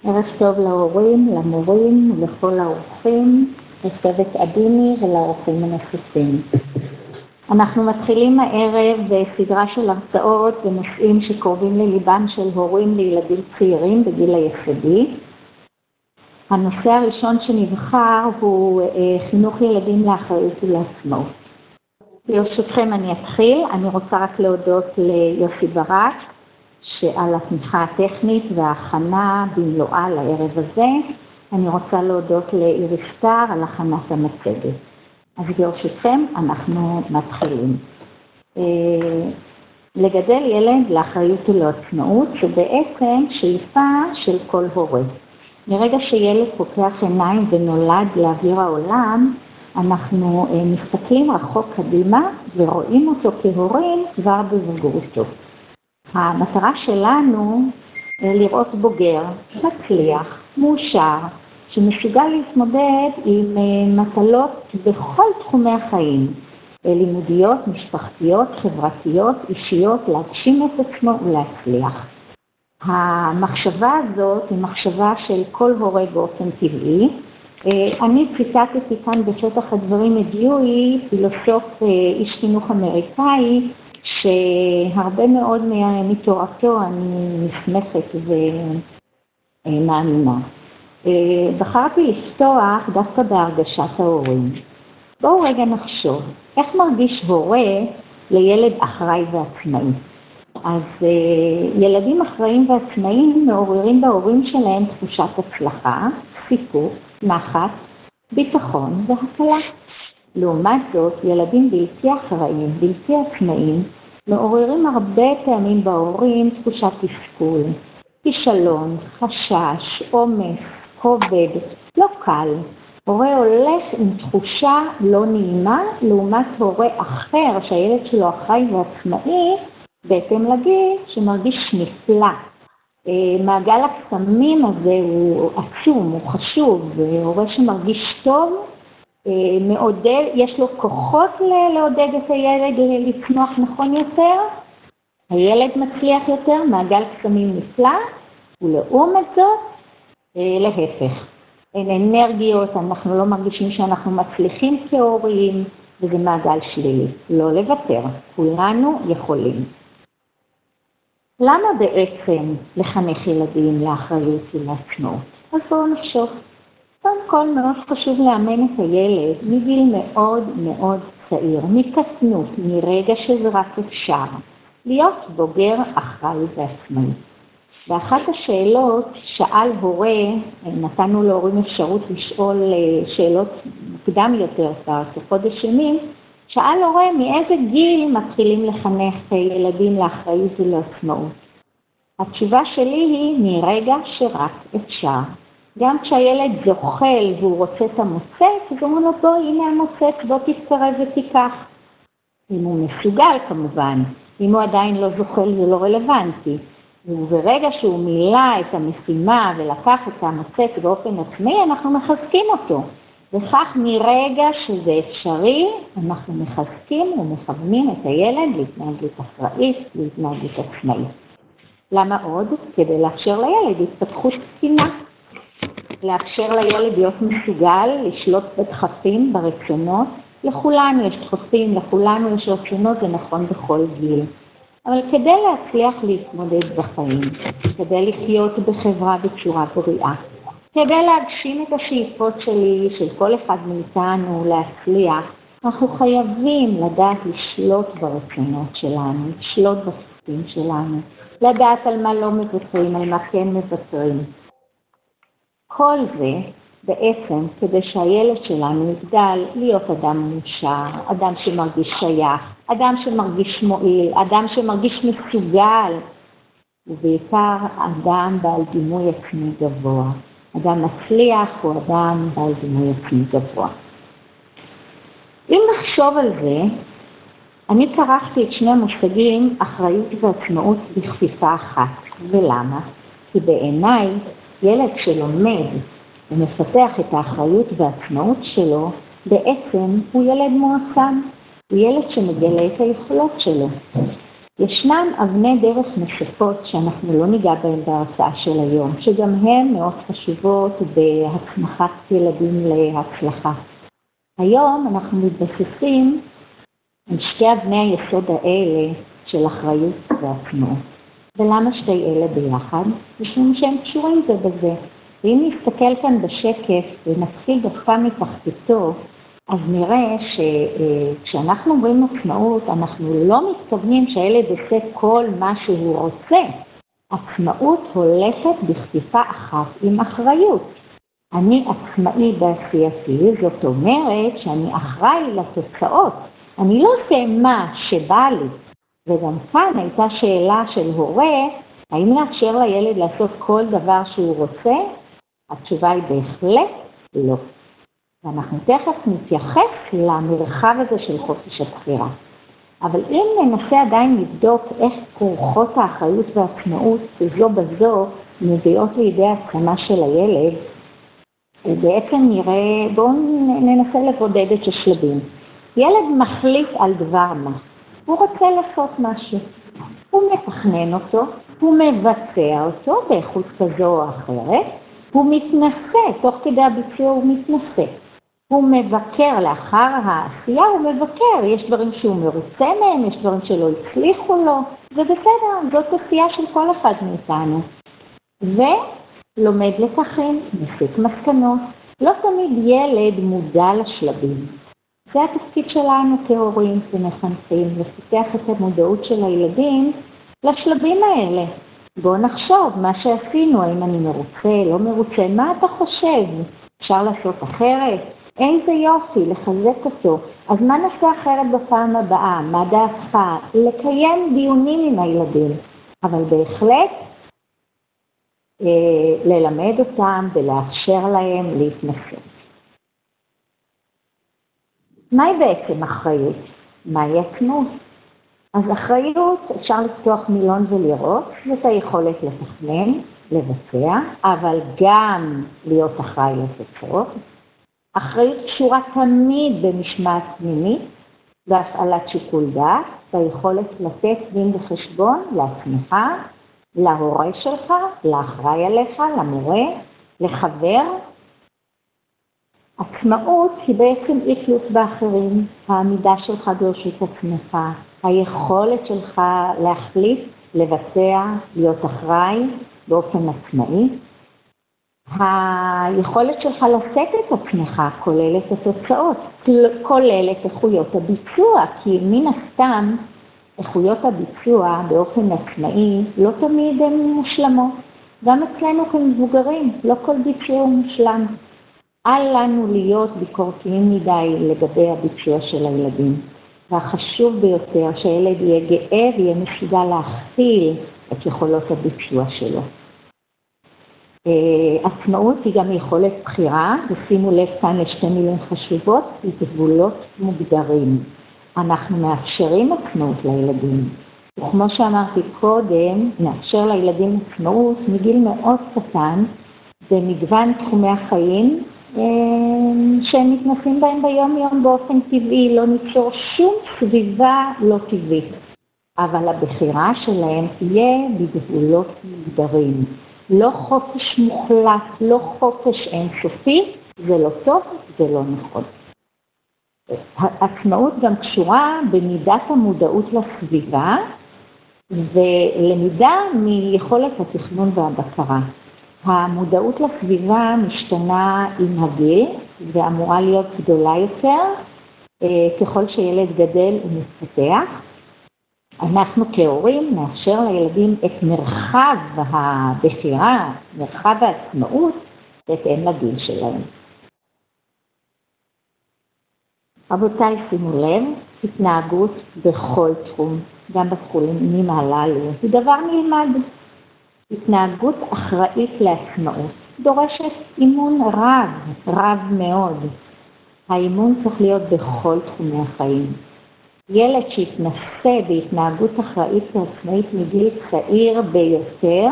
ערב טוב להורים, למורים ולכל האורחים, לצוות אדיני ולאורחים הנוספים. אנחנו מתחילים הערב בסדרה של הרצאות בנושאים שקרובים לליבם של הורים לילדים צעירים בגיל היסודי. הנושא הראשון שנבחר הוא חינוך ילדים לאחריות ולעצמאות. ברשותכם אני אתחיל. אני רוצה רק להודות ליוסי ברק שעל התמיכה הטכנית וההכנה במלואה לערב הזה. אני רוצה להודות לאיריס סטאר על הכנת המצגת. אז ברשותכם אנחנו מתחילים. לגדל ילד לאחריות ולעצמאות זה בעצם שאיפה של כל הורה. מרגע שילד פותח עיניים ונולד לאוויר העולם, אנחנו מסתכלים רחוק קדימה ורואים אותו כהורים כבר בבגרותו. המטרה שלנו לראות בוגר, מצליח, מאושר, שמסוגל להתמודד עם מטלות בכל תחומי החיים, לימודיות, משפחתיות, חברתיות, אישיות, להגשים את עצמו ולהצליח. המחשבה הזאת היא מחשבה של כל הורה באופן טבעי. אני ציטטתי כאן בשטח הדברים את דיואי, פילוסוף איש חינוך אמריקאי, שהרבה מאוד מתורתו אני נסמכת ומאמינה. בחרתי לפתוח דווקא בהרגשת ההורים. בואו רגע נחשוב, איך מרגיש הורה לילד אחראי ועצמאי? אז ילדים אחראים ועצמאיים מעוררים בהורים שלהם תחושת הצלחה, סיפוק, נחת, ביטחון והקלה. לעומת זאת, ילדים בלתי אחראים, בלתי עצמאיים, מעוררים הרבה פעמים בהורים תחושת תסכול, כישלון, חשש, עומס, כובד, לא קל. הורה הולך עם תחושה לא נעימה, לעומת הורה אחר שהילד שלו אחראי ועצמאי, בהתאם לגיל שמרגיש נפלא. מעגל הקסמים הזה הוא עצום, הוא חשוב, והורה שמרגיש טוב, מעודד, יש לו כוחות לעודד את הילד לצמוח נכון יותר, הילד מצליח יותר, מעגל קסמים נפלא, ולעומת זאת, להפך. אין אנרגיות, אנחנו לא מרגישים שאנחנו מצליחים כהורים, וזה מעגל שלילי. לא לוותר, כולנו יכולים. למה בעצם לחנך ילדים לאחריות ולעצמאות? אז בואו נחשוב. קודם כל מאוד חשוב לאמן את הילד מגיל מאוד מאוד צעיר, מקטנות, מרגע שזה רק אפשר, להיות בוגר אחראי ועצמאי. ואחת השאלות שאל הורה, נתנו להורים אפשרות לשאול שאלות מוקדם יותר, כחודש ימים, שאל הורה מאיזה גיל מתחילים לחנך ילדים לאחריות ולעצמאות. התשובה שלי היא מרגע שרק אפשר. גם כשהילד זוחל והוא רוצה את המוצץ, אז אומרים לו, בוא, הנה המוצץ, בוא תתקרב ותיקח. אם הוא מסוגל כמובן, אם הוא עדיין לא זוחל זה לא רלוונטי. וברגע שהוא מילא את המשימה ולקח את המוצץ באופן עצמי, אנחנו מחזקים אותו. וכך מרגע שזה אפשרי, אנחנו מחזקים ומכוונים את הילד להתנהגות אחראית, להתנהגות עצמאית. למה עוד? כדי לאפשר לילד התפתחות תקינה. לאפשר לילד להיות מסוגל לשלוט בדחפים, ברצונות. לכולנו יש דחפים, לכולנו יש רצונות, זה נכון בכל גיל. אבל כדי להצליח להתמודד בחיים, כדי לחיות בחברה בצורה בריאה, כדי להגשים את השאיפות שלי, של כל אחד מאיתנו להצליח, אנחנו חייבים לדעת לשלוט ברצונות שלנו, לשלוט בדחפים שלנו, לדעת על מה לא מוותרים, על מה כן מוותרים. כל זה בעצם כדי שהילד שלנו יגדל להיות אדם מאושר, אדם שמרגיש שייך, אדם שמרגיש מועיל, אדם שמרגיש מסוגל, ובעיקר אדם בעל דימוי עצמי גבוה. אדם מצליח הוא אדם בעל דימוי עצמי גבוה. אם נחשוב על זה, אני כרכתי את שני המושגים אחריות ועצמאות בכפיפה אחת. ולמה? כי בעיניי ילד שלומד ומפתח את האחריות והעצמאות שלו, בעצם הוא ילד מועצם, הוא ילד שמגלה את היכולות שלו. ישנם אבני דרך נוספות שאנחנו לא ניגע בהן בהרצאה של היום, שגם הן מאוד חשובות בהצמחת ילדים להצלחה. היום אנחנו מתבססים על שתי אבני היסוד האלה של אחריות ועצמאות. ולמה שתי אלה ביחד? משום שהם קשורים זה בזה. ואם נסתכל כאן בשקף ונתחיל דווקא מתחתיתו, אז נראה שכשאנחנו אומרים עצמאות, אנחנו לא מתכוונים שהילד עושה כל מה שהוא רוצה. עצמאות הולכת בכפיפה אחת עם אחריות. אני עצמאי בעשייתי, זאת אומרת שאני אחראי לתוצאות. אני לא עושה מה שבא לי. וגם כאן הייתה שאלה של הורה, האם לאפשר לילד לעשות כל דבר שהוא רוצה? התשובה היא בהחלט לא. ואנחנו תכף נתייחס למרחב הזה של חופש הבחירה. אבל אם ננסה עדיין לבדוק איך כוחות האחריות והעצמאות זו בזו מביאות לידי הסכמה של הילד, בעצם נראה, בואו ננסה לבודד את השלבים. ילד מחליט על דבר מה. הוא רוצה לעשות משהו. הוא מתכנן אותו, הוא מבצע אותו באיכות כזו או אחרת, הוא מתנסה, תוך כדי הביצוע הוא מתנסה. הוא מבקר לאחר העשייה, הוא מבקר, יש דברים שהוא מרוצה מהם, יש דברים שלא הצליחו לו, זה בסדר, זאת עשייה של כל אחד מאיתנו. ולומד לקחים, מסיק מסקנות, לא תמיד ילד מודע לשלבים. זה התפקיד שלנו כהורים ומחנכים, לפתח את המודעות של הילדים לשלבים האלה. בואו נחשוב מה שעשינו, האם אני מרוצה, לא מרוצה, מה אתה חושב? אפשר לעשות אחרת? איזה יופי, לחזק אותו. אז מה נעשה אחרת בפעם הבאה? מה דעתך? לקיים דיונים עם הילדים, אבל בהחלט ללמד אותם ולאפשר להם להתנסות. מהי בעצם אחריות? מהי עצמאות? אז אחריות אפשר לפתוח מילון ולראות, זאת היכולת לתכנן, לבצע, אבל גם להיות אחראי לתוצאות. אחריות קשורה תמיד במשמעת פנימית, בהפעלת שיקול דעת, ביכולת לתת דין וחשבון לעצמך, להורה שלך, לאחראי עליך, למורה, לחבר. עצמאות היא בעצם אי תלות באחרים, העמידה שלך ברשות עצמך, היכולת שלך להחליט, לבצע, להיות אחראי באופן עצמאי. היכולת שלך לשאת את עצמך כוללת התוצאות, כוללת איכויות הביצוע, כי מן הסתם איכויות הביצוע באופן עצמאי לא תמיד הן מושלמות. גם אצלנו כמבוגרים, לא כל ביצוע הוא מושלם. אל לנו להיות ביקורתיים מדי לגבי הביצוע של הילדים. והחשוב ביותר שהילד יהיה גאה ויהיה מסוגל להכיל את יכולות הביצוע שלו. עצמאות היא גם יכולת בחירה, ושימו לב כאן לשתי מילים חשובות, גבולות מוגדרים. אנחנו מאפשרים עצמאות לילדים. וכמו שאמרתי קודם, נאפשר לילדים עצמאות מגיל מאוד קטן, במגוון תחומי החיים, שהם מתנסים בהם ביום יום באופן טבעי, לא ניצור שום סביבה לא טבעית. אבל הבחירה שלהם תהיה בגבולות מוגדרים. לא חופש מוחלט, לא חופש אינסופי, זה לא טוב, זה לא נכון. העצמאות גם קשורה במידת המודעות לסביבה, ולמידה מיכולת התכנון והבקרה. המודעות לסביבה משתנה עם הגיל, ואמורה להיות גדולה יותר, ככל שילד גדל ומתפתח. אנחנו כהורים נאפשר לילדים את מרחב הבחירה, מרחב העצמאות, בהתאם לגיל שלהם. רבותיי, שימו לב, התנהגות בכל תחום, גם בתחומים הללו, היא דבר נלמד. התנהגות אחראית לעצמאות, דורשת אימון רב מאוד. האימון צריך להיות בכל תחומי החיים. ילד שהתנסה בהתנהגות אחראית ועצמאית מגיל צעיר ביותר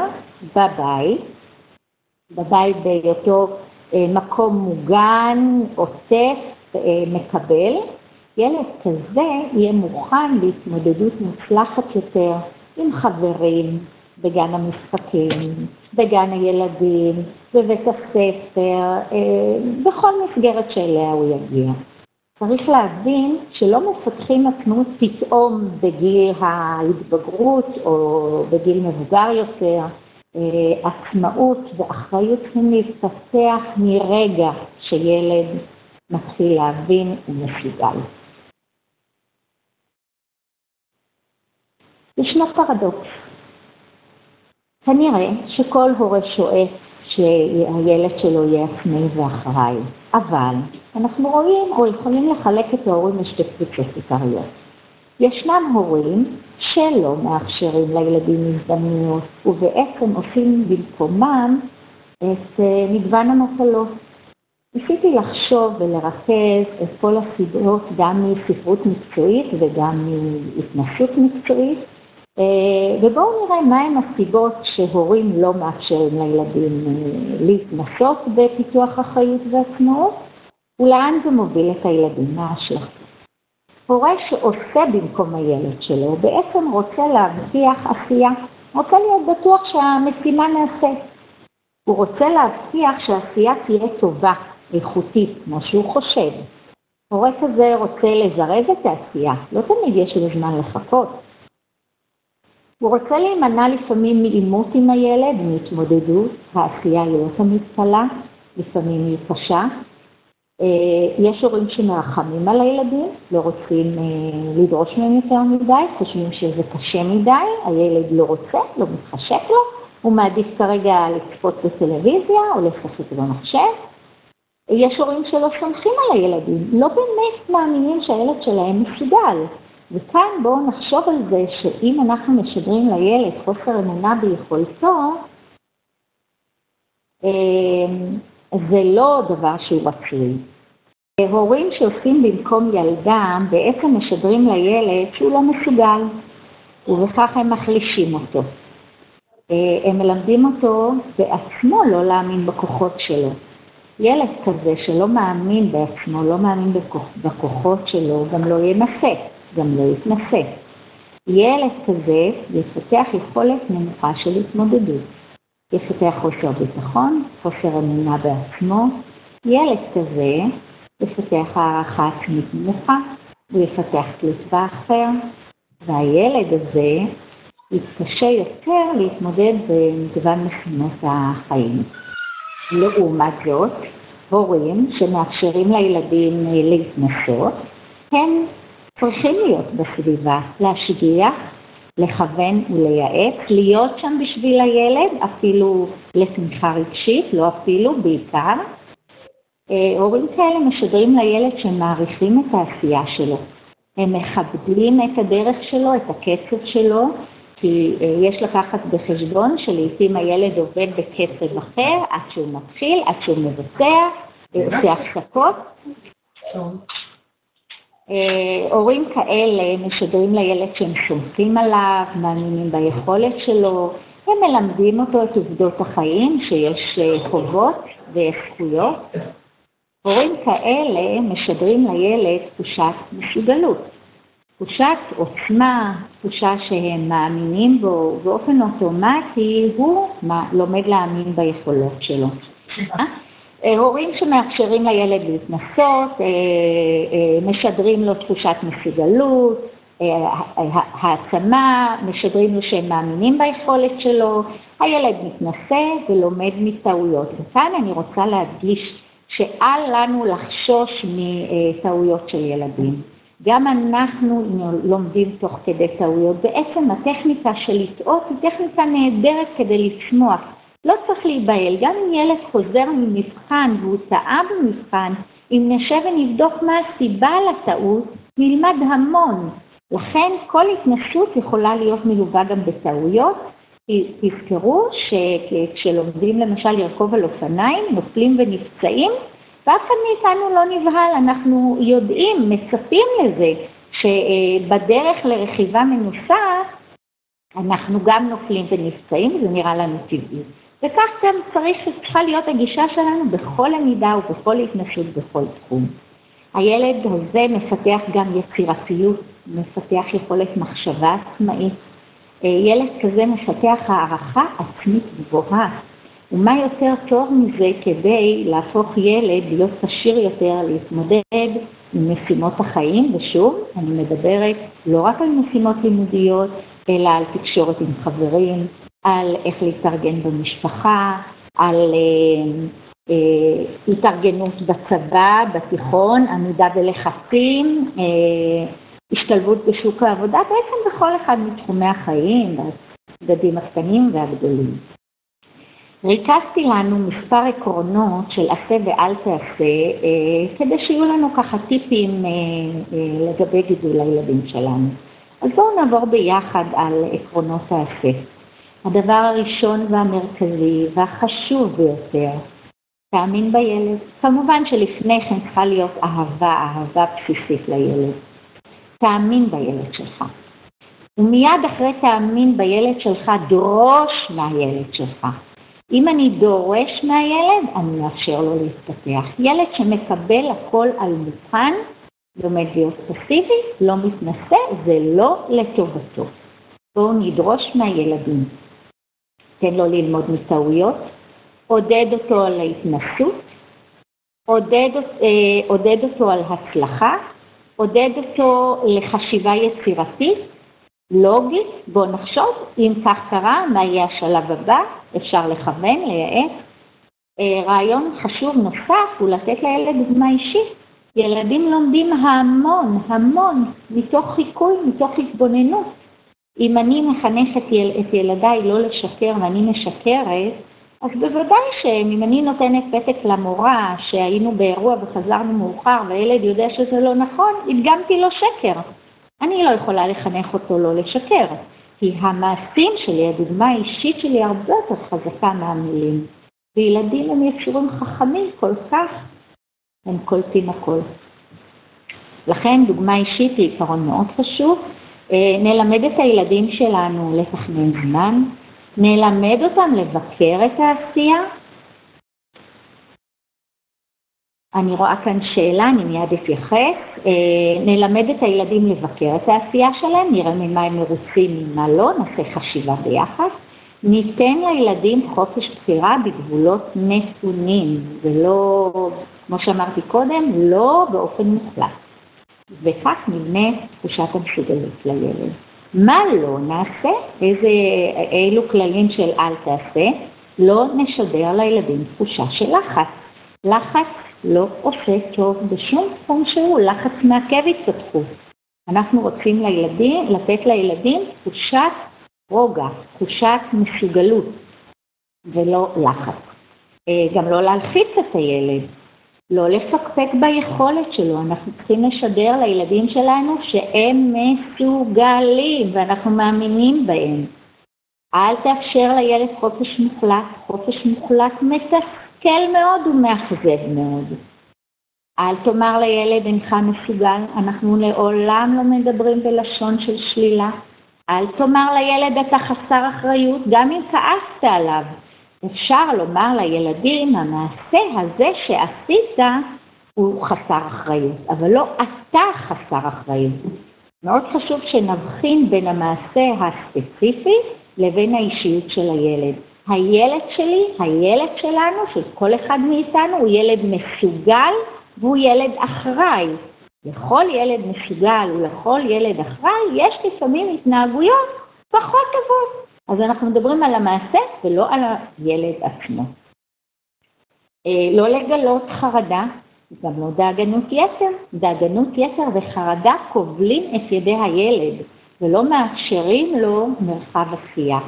בבית בהיותו מקום מוגן, עוטף, מקבל, ילד כזה יהיה מוכן להתמודדות מוצלחת יותר עם חברים, בגן המשחקים, בגן הילדים, בבית הספר, בכל מסגרת שאליה הוא יגיע. צריך להבין שלא מפתחים עצמאות פתאום בגיל ההתבגרות או בגיל מבוגר יותר. עצמאות ואחריות צריכים להתפתח מרגע שילד מתחיל להבין ומסוגל. ישנו פרדוקס. כנראה שכל הורה שואף שהילד שלו יהיה עצמאי ואחראי, אבל אנחנו רואים או יכולים לחלק את ההורים לשתי קבוצות עיקריות. ישנם הורים שלא מאפשרים לילדים הזדמנויות ובעצם עושים במקומם את מגוון המטלות. ניסיתי לחשוב ולרכז את כל הסיבות גם מספרות מקצועית וגם מהתנסות מקצועית, ובואו נראה מהם הסיבות שהורים לא מאפשרים לילדים להתנסות בפיתוח אחריות ועצמאות, ולאן זה מוביל את הילדים מההשלכות. הורה שעושה במקום הילד שלו בעצם רוצה להבטיח עשייה, רוצה להיות בטוח שהמשימה נעשית. הוא רוצה להבטיח שהעשייה תהיה טובה, איכותית, מה שהוא חושב. הורה כזה רוצה לזרז את העשייה, לא תמיד יש לו זמן לחכות. הוא רוצה להימנע לפעמים מעימות עם הילד, מהתמודדות, העשייה היא לא תמיד קלה, לפעמים היא קשה. יש הורים שמרחמים על הילדים, לא רוצים לדרוש מהם יותר מדי, חושבים שזה קשה מדי, הילד לא רוצה, לא מתחשק לו, הוא מעדיף כרגע לצפות בטלוויזיה או לשחק במחשב. יש הורים שלא סומכים על הילדים, לא באמת מאמינים שהילד שלהם מסוגל. וכאן בואו נחשוב על זה שאם אנחנו משדרים לילד חוסר אמונה ביכולתו, זה לא דבר שהוא רצוי. הורים שעושים במקום ילדם בעצם משדרים לילד שהוא לא מסוגל, ובכך הם מחלישים אותו. הם מלמדים אותו בעצמו לא להאמין בכוחות שלו. ילד כזה שלא מאמין בעצמו, לא מאמין בכוחות שלו, גם לא ינסה, גם לא יתנסה. ילד כזה יפתח יכולת נמוכה של התמודדות. יפתח חוסר ביטחון, חוסר אמונה בעצמו. ילד כזה יפתח הערכה עצמית נמוכה, הוא יפתח תלות באחר, והילד הזה יתקשה יותר להתמודד במגוון משימות החיים. לעומת זאת, הורים שמאפשרים לילדים להתנסות, הם צריכים להיות בסביבה, להשגיח, לכוון ולייעץ, להיות שם בשביל הילד, אפילו לתמיכה רגשית, לא אפילו, בעיקר. הורים כאלה משדרים לילד שהם מעריכים את העשייה שלו. הם מכבדים את הדרך שלו, את הקצב שלו, כי יש לקחת בחשבון שלעיתים הילד עובד בקצב אחר, עד שהוא מתחיל, עד שהוא מבצע, עושה הפסקות. הורים כאלה משדרים לילד שהם סומכים עליו, מאמינים ביכולת שלו, הם מלמדים אותו את עובדות החיים, שיש חובות וזכויות. הורים כאלה משדרים לילד תחושת מסוגלות, תחושת עוצמה, תחושה שהם מאמינים בו, באופן אוטומטי הוא לומד להאמין ביכולות שלו. הורים שמאפשרים לילד להתנסות, משדרים לו תחושת מסוגלות, העצמה, משדרים לו שהם מאמינים ביכולת שלו, הילד מתנסה ולומד מטעויות. וכאן אני רוצה להדגיש שאל לנו לחשוש מטעויות של ילדים. גם אנחנו לומדים תוך כדי טעויות. בעצם הטכניקה של לטעות היא טכניקה נהדרת כדי לצמוח. לא צריך להיבהל, גם אם ילד חוזר ממבחן והוא טעה במבחן, אם נשב ונבדוק מה הסיבה לטעות, נלמד המון. לכן כל התנסות יכולה להיות מלווה גם בטעויות. תזכרו שכשלומדים למשל לרכוב על אופניים, נופלים ונפצעים, ואף אחד מאיתנו לא נבהל, אנחנו יודעים, מצפים לזה, שבדרך לרכיבה מנוסה, אנחנו גם נופלים ונפצעים, זה נראה לנו טבעי. וכך גם צריכה להיות הגישה שלנו בכל עמידה ובכל התנסות בכל תחום. הילד הזה מפתח גם יצירתיות, מפתח יכולת מחשבה עצמאית. ילד כזה מפתח הערכה עצמית גבוהה. ומה יותר טוב מזה כדי להפוך ילד להיות כשיר יותר להתמודד עם משימות החיים, ושוב, אני מדברת לא רק על משימות לימודיות, אלא על תקשורת עם חברים, על איך להתארגן במשפחה, על התארגנות בצבא, בתיכון, עמידה בלחצים, השתלבות בשוק העבודה, בעצם בכל אחד מתחומי החיים, בצדדים הקטנים והגדולים. ריכזתי לנו מספר עקרונות של עשה ואל תעשה, כדי שיהיו לנו ככה טיפים לגבי גידול הילדים שלנו. אז בואו נעבור ביחד על עקרונות העשה. הדבר הראשון והמרכזי והחשוב ביותר, תאמין בילד. כמובן שלפני כן צריכה להיות אהבה בסיסית לילד. תאמין בילד שלך. ומיד אחרי תאמין בילד שלך, דרוש מהילד שלך. אם אני דורש מהילד, אני מאפשר לו להתפתח. ילד שמקבל הכל על מוכן, לומד להיות פסיבי, לא מתנסה, זה לא לטובתו. בואו נדרוש מהילדים. תן לו ללמוד מטעויות, עודד אותו על ההתנסות, עודד אותו על הצלחה, עודד אותו לחשיבה יצירתית, לוגית. בואו נחשוב, אם כך קרה, מה יהיה השלב הבא, אפשר לכוון, לייעץ. רעיון חשוב נוסף הוא לתת לילד דוגמה אישית. ילדים לומדים המון, מתוך חיקוי, מתוך התבוננות. אם אני מחנכת את ילדיי לא לשקר ואני משקרת, אז בוודאי שאם אני נותנת פתק למורה שהיינו באירוע וחזרנו מאוחר והילד יודע שזה לא נכון, הדגמתי לו שקר. אני לא יכולה לחנך אותו לא לשקר, כי המעשים שלי, הדוגמה האישית שלי הרבה יותר חזקה מהמילים. וילדים הם יצורים חכמים כל כך, הם קולטים הכל. לכן דוגמה אישית היא עיקרון מאוד חשוב. נלמד את הילדים שלנו לתכנן זמן, נלמד אותם לבקר את העשייה. אני רואה כאן שאלה, אני מיד אתייחס. נלמד את הילדים לבקר את העשייה שלהם, נראה ממה הם מרוצים, ממה לא, נעשה חשיבה ביחד. ניתן לילדים חופש בחירה בגבולות נתונים, ולא, כמו שאמרתי קודם, לא באופן מוחלט. וכך נבנה תחושת המסוגלות לילד. מה לא נעשה? אילו כללים של אל תעשה? לא נשדר לילדים תחושה של לחץ. לחץ לא עושה טוב בשום תחום שהוא, לחץ מעכב התפתחות. אנחנו רוצים לתת לילדים תחושת רוגע, תחושת מסוגלות, ולא לחץ. גם לא להלחיץ את הילד, לא לפקפק ביכולת שלו. אנחנו צריכים לשדר לילדים שלנו שהם מסוגלים, ואנחנו מאמינים בהם. אל תאפשר לילד חופש מוחלט, חופש מוחלט מתסכל מאוד ומאכזב מאוד. אל תאמר לילד אינך מסוגל, אנחנו לעולם לא מדברים בלשון של שלילה. אל תאמר לילד אתה חסר אחריות, גם אם כעסת עליו. אפשר לומר לילדים, המעשה הזה שעשית הוא חסר אחריות, אבל לא אתה חסר אחריות. מאוד חשוב שנבחין בין המעשה הספציפי לבין האישיות של הילד. הילד שלי, הילד שלנו, של כל אחד מאיתנו, הוא ילד מסוגל והוא ילד אחראי. לכל ילד מסוגל ולכל ילד אחראי יש לפעמים התנהגויות פחות טובות. אז אנחנו מדברים על המעשה ולא על הילד עצמו. לא לגלות חרדה, גם לא דאגנות יתר. דאגנות יתר וחרדה כובלים את ידי הילד ולא מאפשרים לו מרחב עשייה.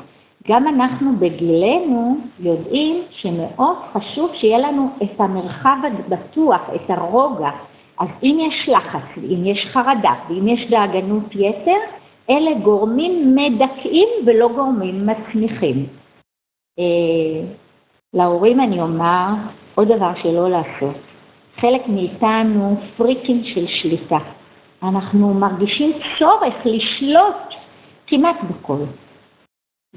גם אנחנו בגילנו יודעים שמאוד חשוב שיהיה לנו את המרחב הבטוח, את הרוגע. אז אם יש לחץ, אם יש חרדה ואם יש דאגנות יתר, אלה גורמים מדכאים ולא גורמים מצמיחים. להורים אני אומר עוד דבר שלא לעשות. חלק מאיתנו פריקים של שליטה. אנחנו מרגישים צורך לשלוט כמעט בכל.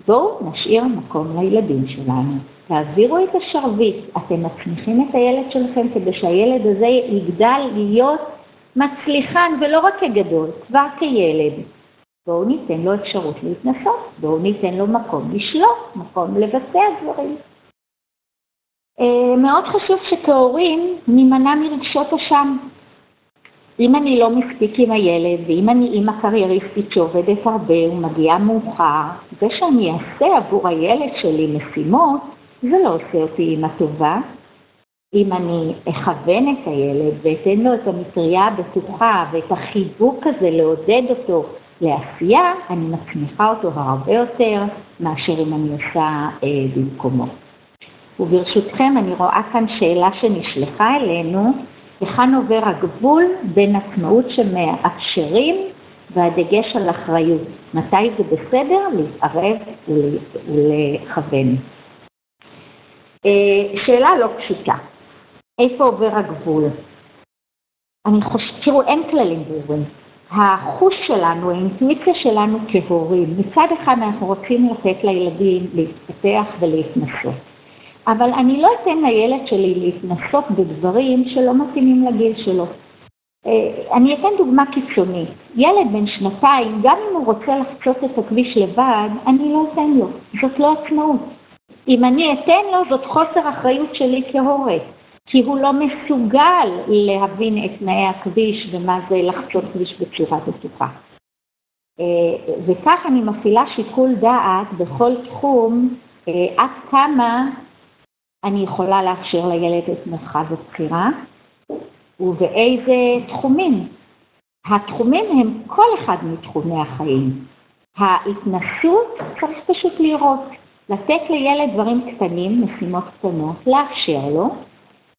בואו נשאיר מקום לילדים שלנו. תעבירו את השרביט. אתם מצמיחים את הילד שלכם כדי שהילד הזה יגדל להיות מצליחן ולא רק כגדול, כבר כילד. בואו ניתן לו אפשרות להתנסות, בואו ניתן לו מקום לשלוט, מקום לבצע דברים. מאוד חשוב שכהורים נימנע מרגשות אשם. אם אני לא מספיק עם הילד, ואם אני אימא קרייריסטית שעובדת הרבה ומגיעה מאוחר, זה שאני אעשה עבור הילד שלי משימות, זה לא עושה אותי אימא טובה. אם אני אכוון את הילד ואתן לו את המטריה הבטוחה ואת החיבוק הזה לעודד אותו לעשייה, אני מצמיחה אותו הרבה יותר מאשר אם אני עושה במקומו. וברשותכם אני רואה כאן שאלה שנשלחה אלינו, היכן עובר הגבול בין עצמאות שמאפשרים והדגש על אחריות? מתי זה בסדר להתערב ולכוון? שאלה לא פשוטה. איפה עובר הגבול? אני חושבת, תראו, אין כללים ברורים. החוש שלנו, האינטואיציה שלנו כהורים, מצד אחד אנחנו רוצים לתת לילדים להתפתח ולהתנסות. אבל אני לא אתן לילד שלי להתנסות בדברים שלא מתאימים לגיל שלו. אני אתן דוגמה קיצונית. ילד בן 2, גם אם הוא רוצה לחצות את הכביש לבד, אני לא אתן לו. זאת לא עצמאות. אם אני אתן לו, זאת חוסר אחריות שלי כהורה. כי הוא לא מסוגל להבין את תנאי הכביש ומה זה לחצות כביש בצורה בטוחה. וכך אני מפעילה שיקול דעת בכל תחום, עד כמה אני יכולה לאפשר לילד את מרחב הבחירה, ובאיזה תחומים. התחומים הם כל אחד מתחומי החיים. ההתנסות צריך פשוט לראות, לתת לילד דברים קטנים, משימות קטנות, לאפשר לו,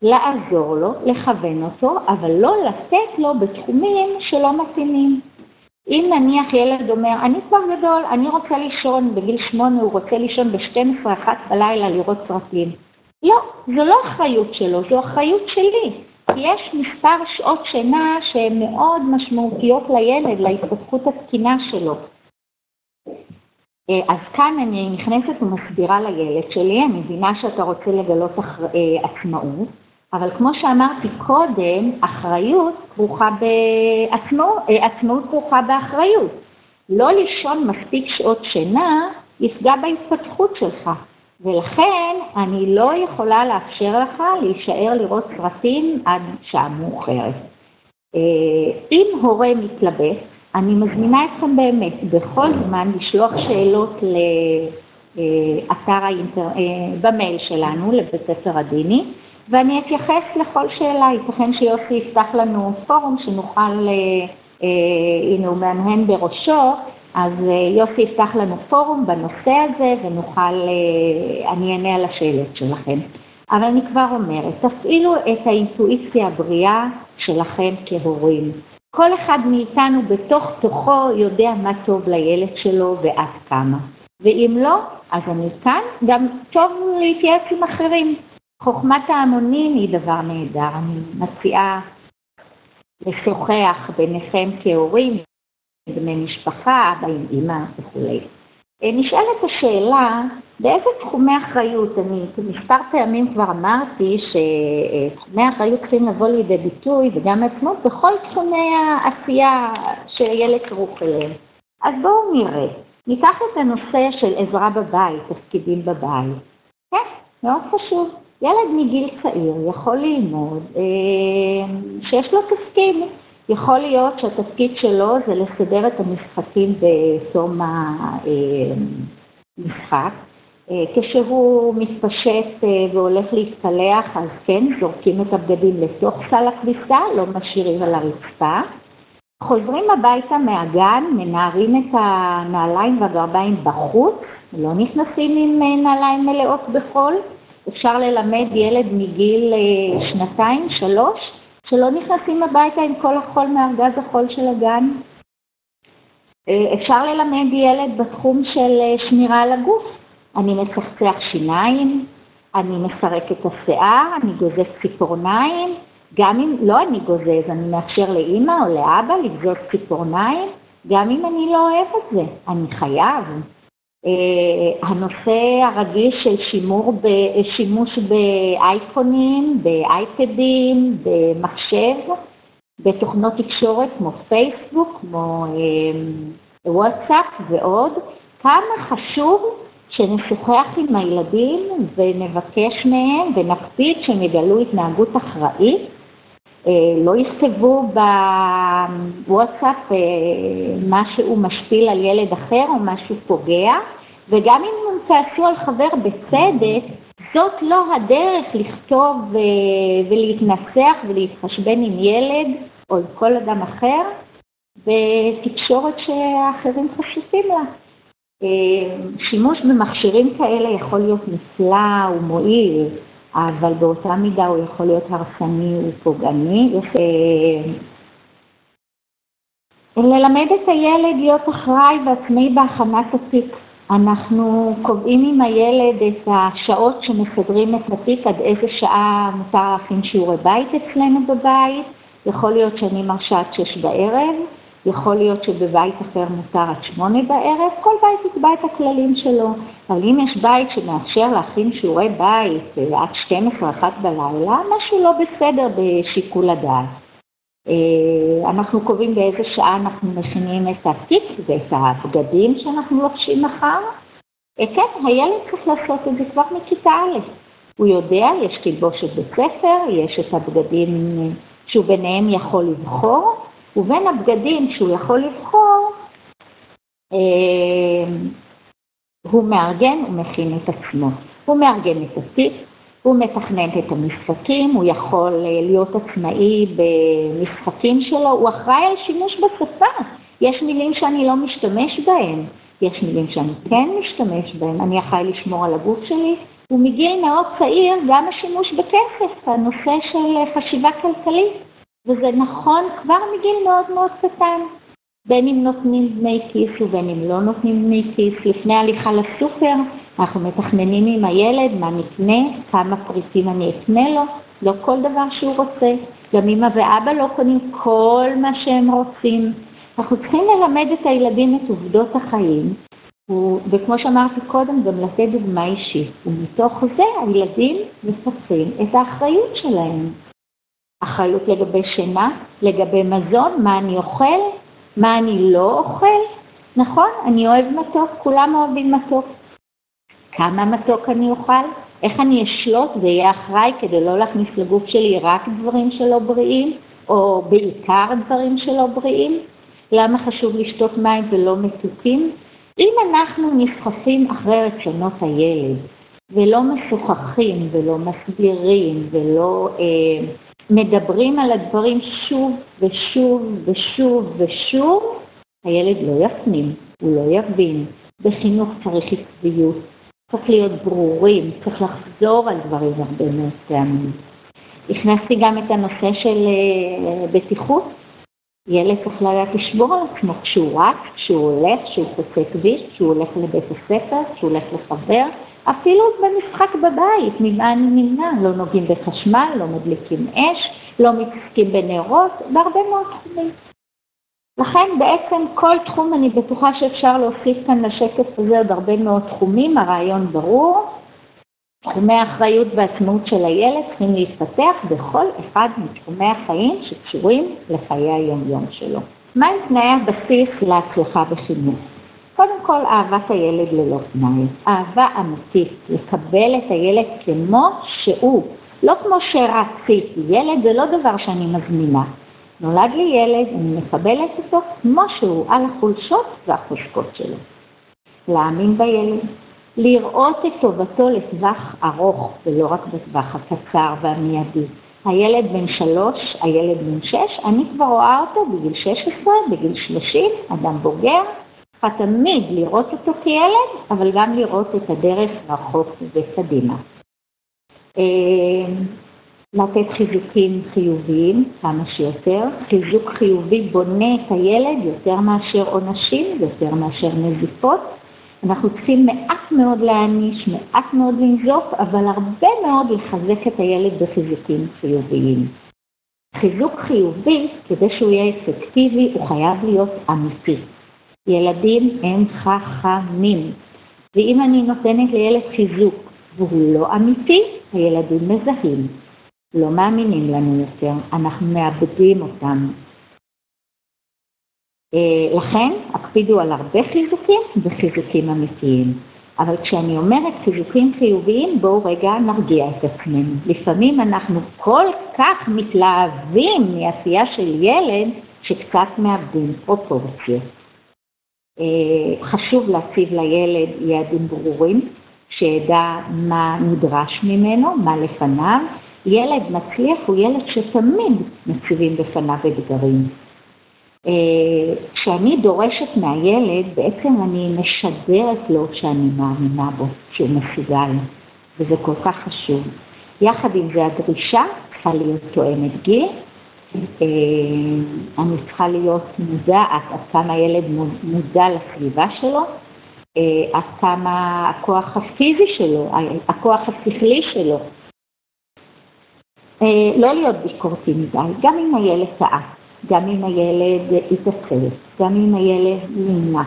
לעזור לו, לכוון אותו, אבל לא לתת לו בתחומים שלא מתאימים. אם נניח ילד אומר, אני כבר גדול, אני רוצה לישון, בגיל 8 הוא רוצה לישון ב-12-1 בלילה לראות סרטים. לא, זו לא אחריות שלו, זו אחריות שלי. כי יש מספר שעות שינה שהן מאוד משמעותיות לילד, להתפתחות התקינה שלו. אז כאן אני נכנסת ומסבירה לילד שלי, אני מבינה שאתה רוצה לגלות עצמאות, אבל כמו שאמרתי קודם, אחריות כרוכה עצמאות כרוכה באחריות. לא לישון מספיק שעות שינה יפגע בהתפתחות שלך. ולכן אני לא יכולה לאפשר לך להישאר לראות סרטים עד שעה מאוחרת. אם הורה מתלבט, אני מזמינה אתכם באמת בכל זמן לשלוח שאלות לאתר במייל שלנו, לבית ספר הדיני, ואני אתייחס לכל שאלה. ייתכן שיוסי יפתח לנו פורום שנוכל, הנה הוא מהנהן בראשו, אז יוסי יפתח לנו פורום בנושא הזה ונוכל, אני אענה על השאלות שלכם. אבל אני כבר אומרת, תפעילו את האינטואיציה הבריאה שלכם כהורים. כל אחד מאיתנו בתוך תוכו יודע מה טוב לילד שלו ועד כמה. ואם לא, אז אני כאן גם טוב להתייעץ עם אחרים. חוכמת ההמונים היא דבר נהדר. אני מציעה לשוחח ביניכם כהורים, בני משפחה, אבא עם אמא וכו'. נשאלת השאלה, באיזה תחומי אחריות? אני מספר פעמים כבר אמרתי שתחומי האחריות צריכים לבוא לידי ביטוי וגם עצמות בכל תחומי העשייה שילד כרוך אליהם. אז בואו נראה. ניקח את הנושא של עזרה בבית, תפקידים בבית. כן, מאוד חשוב. ילד מגיל צעיר יכול ללמוד שיש לו תפקיד. יכול להיות שהתפקיד שלו זה לסדר את המשחקים בתום המשחק. כשהוא מתפשט והולך להתקלח, אז כן, זורקים את הבגדים לתוך סל הכביסה, לא משאירים על הרצפה. חוזרים הביתה מהגן, מנערים את הנעליים והגרביים בחוץ, לא נכנסים עם נעליים מלאות בחול. אפשר ללמד ילד מגיל 2-3, שלא נכנסים הביתה עם כל החול מארגז החול של הגן. אפשר ללמד ילד בתחום של שמירה על הגוף. אני מצחצח שיניים, אני מסרק את השיער, אני גוזז ציפורניים. גם אם לא אני גוזז, אני מאפשר לאמא או לאבא לגזוז ציפורניים. גם אם אני לא אוהב את זה, אני חייב. הנושא הרגיל של שימוש באייפונים, באייפדים, במחשב, בתוכנות תקשורת כמו פייסבוק, כמו וואטסאפ ועוד. כמה חשוב שנשוחח עם הילדים ונבקש מהם ונקפיד שהם יגלו התנהגות אחראית. לא יכתבו בוואטסאפ משהו משפיל על ילד אחר או משהו פוגע, וגם אם הם תעשו על חבר בצדק, זאת לא הדרך לכתוב ולהתנסח ולהתחשבן עם ילד או עם כל אדם אחר בתקשורת שהאחרים חשופים לה. שימוש במכשירים כאלה יכול להיות נפלא ומועיל, אבל באותה מידה הוא יכול להיות הרסני ופוגעני. ללמד את הילד להיות אחראי ועצמאי בהכנת התיק. אנחנו קובעים עם הילד את השעות שמסדרים את התיק, עד איזה שעה מותר להכין שיעורי בית אצלנו בבית. יכול להיות שאני מרשה עד 6 בערב, יכול להיות שבבית אחר מותר עד 8 בערב, כל בית יקבע את הכללים שלו. אבל אם יש בית שמאפשר להכין שיעורי בית עד 12-1 בלילה, משהו לא בסדר בשיקול הדעת. אנחנו קובעים באיזה שעה אנחנו מכינים את התיק ואת הבגדים שאנחנו לובשים מחר. כן, הילד צריך לעשות את זה כבר מכיתה א'. הוא יודע, יש תלבושת בית ספר, יש את הבגדים שהוא ביניהם יכול לבחור, ובין הבגדים שהוא יכול לבחור, הוא מארגן ומכין את עצמו. הוא מארגן את התיק, הוא מתכנן את המשחקים, הוא יכול להיות עצמאי במשחקים שלו, הוא אחראי על שימוש בשפה. יש מילים שאני לא משתמש בהן, יש מילים שאני כן משתמש בהן, אני אחראי לשמור על הגוף שלי, ומגיל מאוד צעיר גם השימוש בכסף, הנושא של חשיבה כלכלית. וזה נכון כבר מגיל מאוד מאוד קטן, בין אם נותנים דמי כיס ובין אם לא נותנים דמי כיס. לפני הליכה לסופר, אנחנו מתכננים עם הילד מה נקנה, כמה פריטים אני אקנה לו, לא כל דבר שהוא רוצה. גם אמא ואבא לא קונים כל מה שהם רוצים. אנחנו צריכים ללמד את הילדים את עובדות החיים, וכמו שאמרתי קודם, גם לתת דוגמה אישית. ומתוך זה הילדים מפתחים את האחריות שלהם. אחריות לגבי שינה, לגבי מזון, מה אני אוכל, מה אני לא אוכל. נכון, אני אוהב מתוק, כולם אוהבים מתוק. כמה מתוק אני אוכל, איך אני אשלוט ויהיה אחראי כדי לא להכניס לגוף שלי רק דברים שלא בריאים, או בעיקר דברים שלא בריאים. למה חשוב לשתות מים ולא מתוקים? אם אנחנו נסחפים אחרי רצונות הילד, ולא משוחחים ולא מסבירים ולא מדברים על הדברים שוב ושוב ושוב ושוב, הילד לא יפנים, הוא לא יבין. בחינוך צריך עקביות, צריך להיות ברורים, צריך לחזור על דברים הרבה מאוד פעמים. הכנסתי גם את הנושא של בטיחות. ילד צריך לדעת לשמור על עצמו כשהוא רץ, כשהוא הולך, כשהוא חוצה כביש, כשהוא הולך לבית הספר, כשהוא הולך לחבר, אפילו במשחק בבית, ממה אני נמנע, לא נוגעים בחשמל, לא מדליקים אש, לא מתעסקים בנרות, בהרבה מאוד תחומים. לכן בעצם כל תחום אני בטוחה שאפשר להוסיף כאן לשקף הזה עוד הרבה מאוד תחומים, הרעיון ברור. תחומי האחריות והעצמאות של הילד צריכים להתפתח בכל אחד מתחומי החיים שקשורים לחיי היום-יום שלו. מה הם תנאי הבסיס להצלחה בחינוך? קודם כל, אהבת הילד ללא תנאי. אהבה אמיתית, לקבל את הילד כמו שהוא, לא כמו שרציתי. ילד זה לא דבר שאני מזמינה. נולד לי ילד, אני מקבלת אותו כמו שהוא, על החולשות והחוזקות שלו. להאמין בילד. לראות את טובתו לטווח ארוך ולא רק בטווח הקצר והמיידי. הילד בן 3, הילד בן 6, אני כבר רואה אותו בגיל 16, בגיל 30, אדם בוגר. תמיד לראות אותו כילד, אבל גם לראות את הדרך רחוק וקדימה. לתת חיזוקים חיוביים כמה שיותר. חיזוק חיובי בונה את הילד יותר מאשר עונשים, יותר מאשר נזיפות. אנחנו צריכים מעט מאוד להעניש, מעט מאוד לנזוף, אבל הרבה מאוד לחזק את הילד בחיזוקים חיוביים. חיזוק חיובי, כדי שהוא יהיה אפקטיבי, הוא חייב להיות אמיתי. ילדים הם חכמים, ואם אני נותנת לילד חיזוק והוא לא אמיתי, הילדים מזהים. לא מאמינים לנו יותר, אנחנו מאבדים אותם. לכן הקפידו על הרבה חיזוקים וחיזוקים אמיתיים. אבל כשאני אומרת חיזוקים חיוביים, בואו רגע נרגיע את עצמנו. לפעמים אנחנו כל כך מתלהבים מעשייה של ילד, שקצת מאבדים פרופורציות. חשוב להציב לילד יעדים ברורים, שידע מה נדרש ממנו, מה לפניו. ילד מצליח הוא ילד שתמיד מציבים בפניו אתגרים. כשאני דורשת מהילד, בעצם אני משדרת לו שאני מאמינה בו, שהוא מסוגל, וזה כל כך חשוב. יחד עם זה הדרישה צריכה להיות תואמת גיל, אני צריכה להיות מודעת עד כמה הילד מודע לסביבה שלו, עד כמה הכוח הפיזי שלו, הכוח השכלי שלו. לא להיות ביקורתי מדי, גם אם הילד טעה, גם אם הילד יתעצל, גם אם הילד נמנע.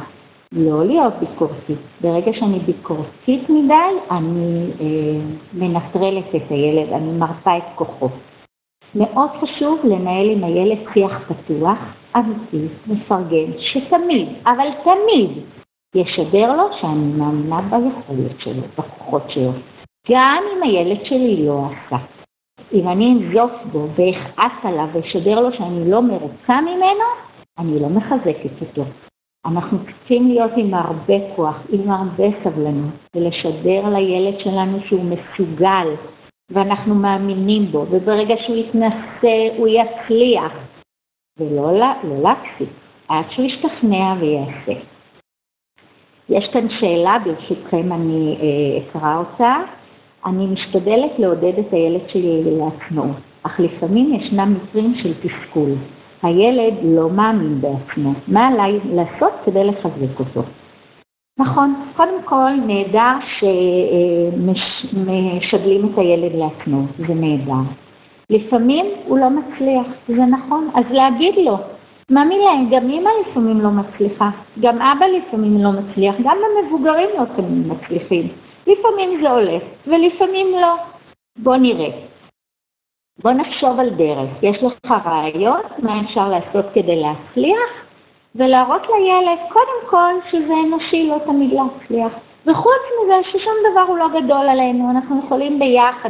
לא להיות ביקורתי. ברגע שאני ביקורתית מדי, אני מנטרלת את הילד, אני מרפה את כוחו. מאוד חשוב לנהל עם הילד שיח פתוח, אמיתי, מפרגן, שתמיד, אבל תמיד, ישדר לו שאני מאמינה ביכולת שלו, בכוחות שלו. גם אם הילד שלי לא עשה. אם אני אנזוף בו ואכעס עליו וישדר לו שאני לא מרוצה ממנו, אני לא מחזקת אותו. אנחנו צריכים להיות עם הרבה כוח, עם הרבה סבלנות, ולשדר לילד שלנו שהוא מסוגל, ואנחנו מאמינים בו, וברגע שהוא יתנסה, הוא יצליח, ולא להפסיק, עד שהוא ישתכנע ויעשה. יש כאן שאלה, ברשותכם אני אקרא אותה. אני משתדלת לעודד את הילד שלי לעצמאות, אך לפעמים ישנם מקרים של תסכול. הילד לא מאמין בעצמו. מה עליי לעשות כדי לחזק אותו? נכון, קודם כל נהדר שמשדלים את הילד לעצמאות, זה נהדר. לפעמים הוא לא מצליח, זה נכון, אז להגיד לו, מאמין להם, גם אמא לפעמים לא מצליחה, גם אבא לפעמים לא מצליח, גם המבוגרים לא תמיד מצליחים. לפעמים זה הולך, ולפעמים לא. בוא נראה. בוא נחשוב על דרך. יש לך רעיון מה אפשר לעשות כדי להצליח, ולהראות לילד, קודם כל, שזה אנושי לא תמיד להצליח. וחוץ מזה, ששום דבר הוא לא גדול עלינו, אנחנו יכולים ביחד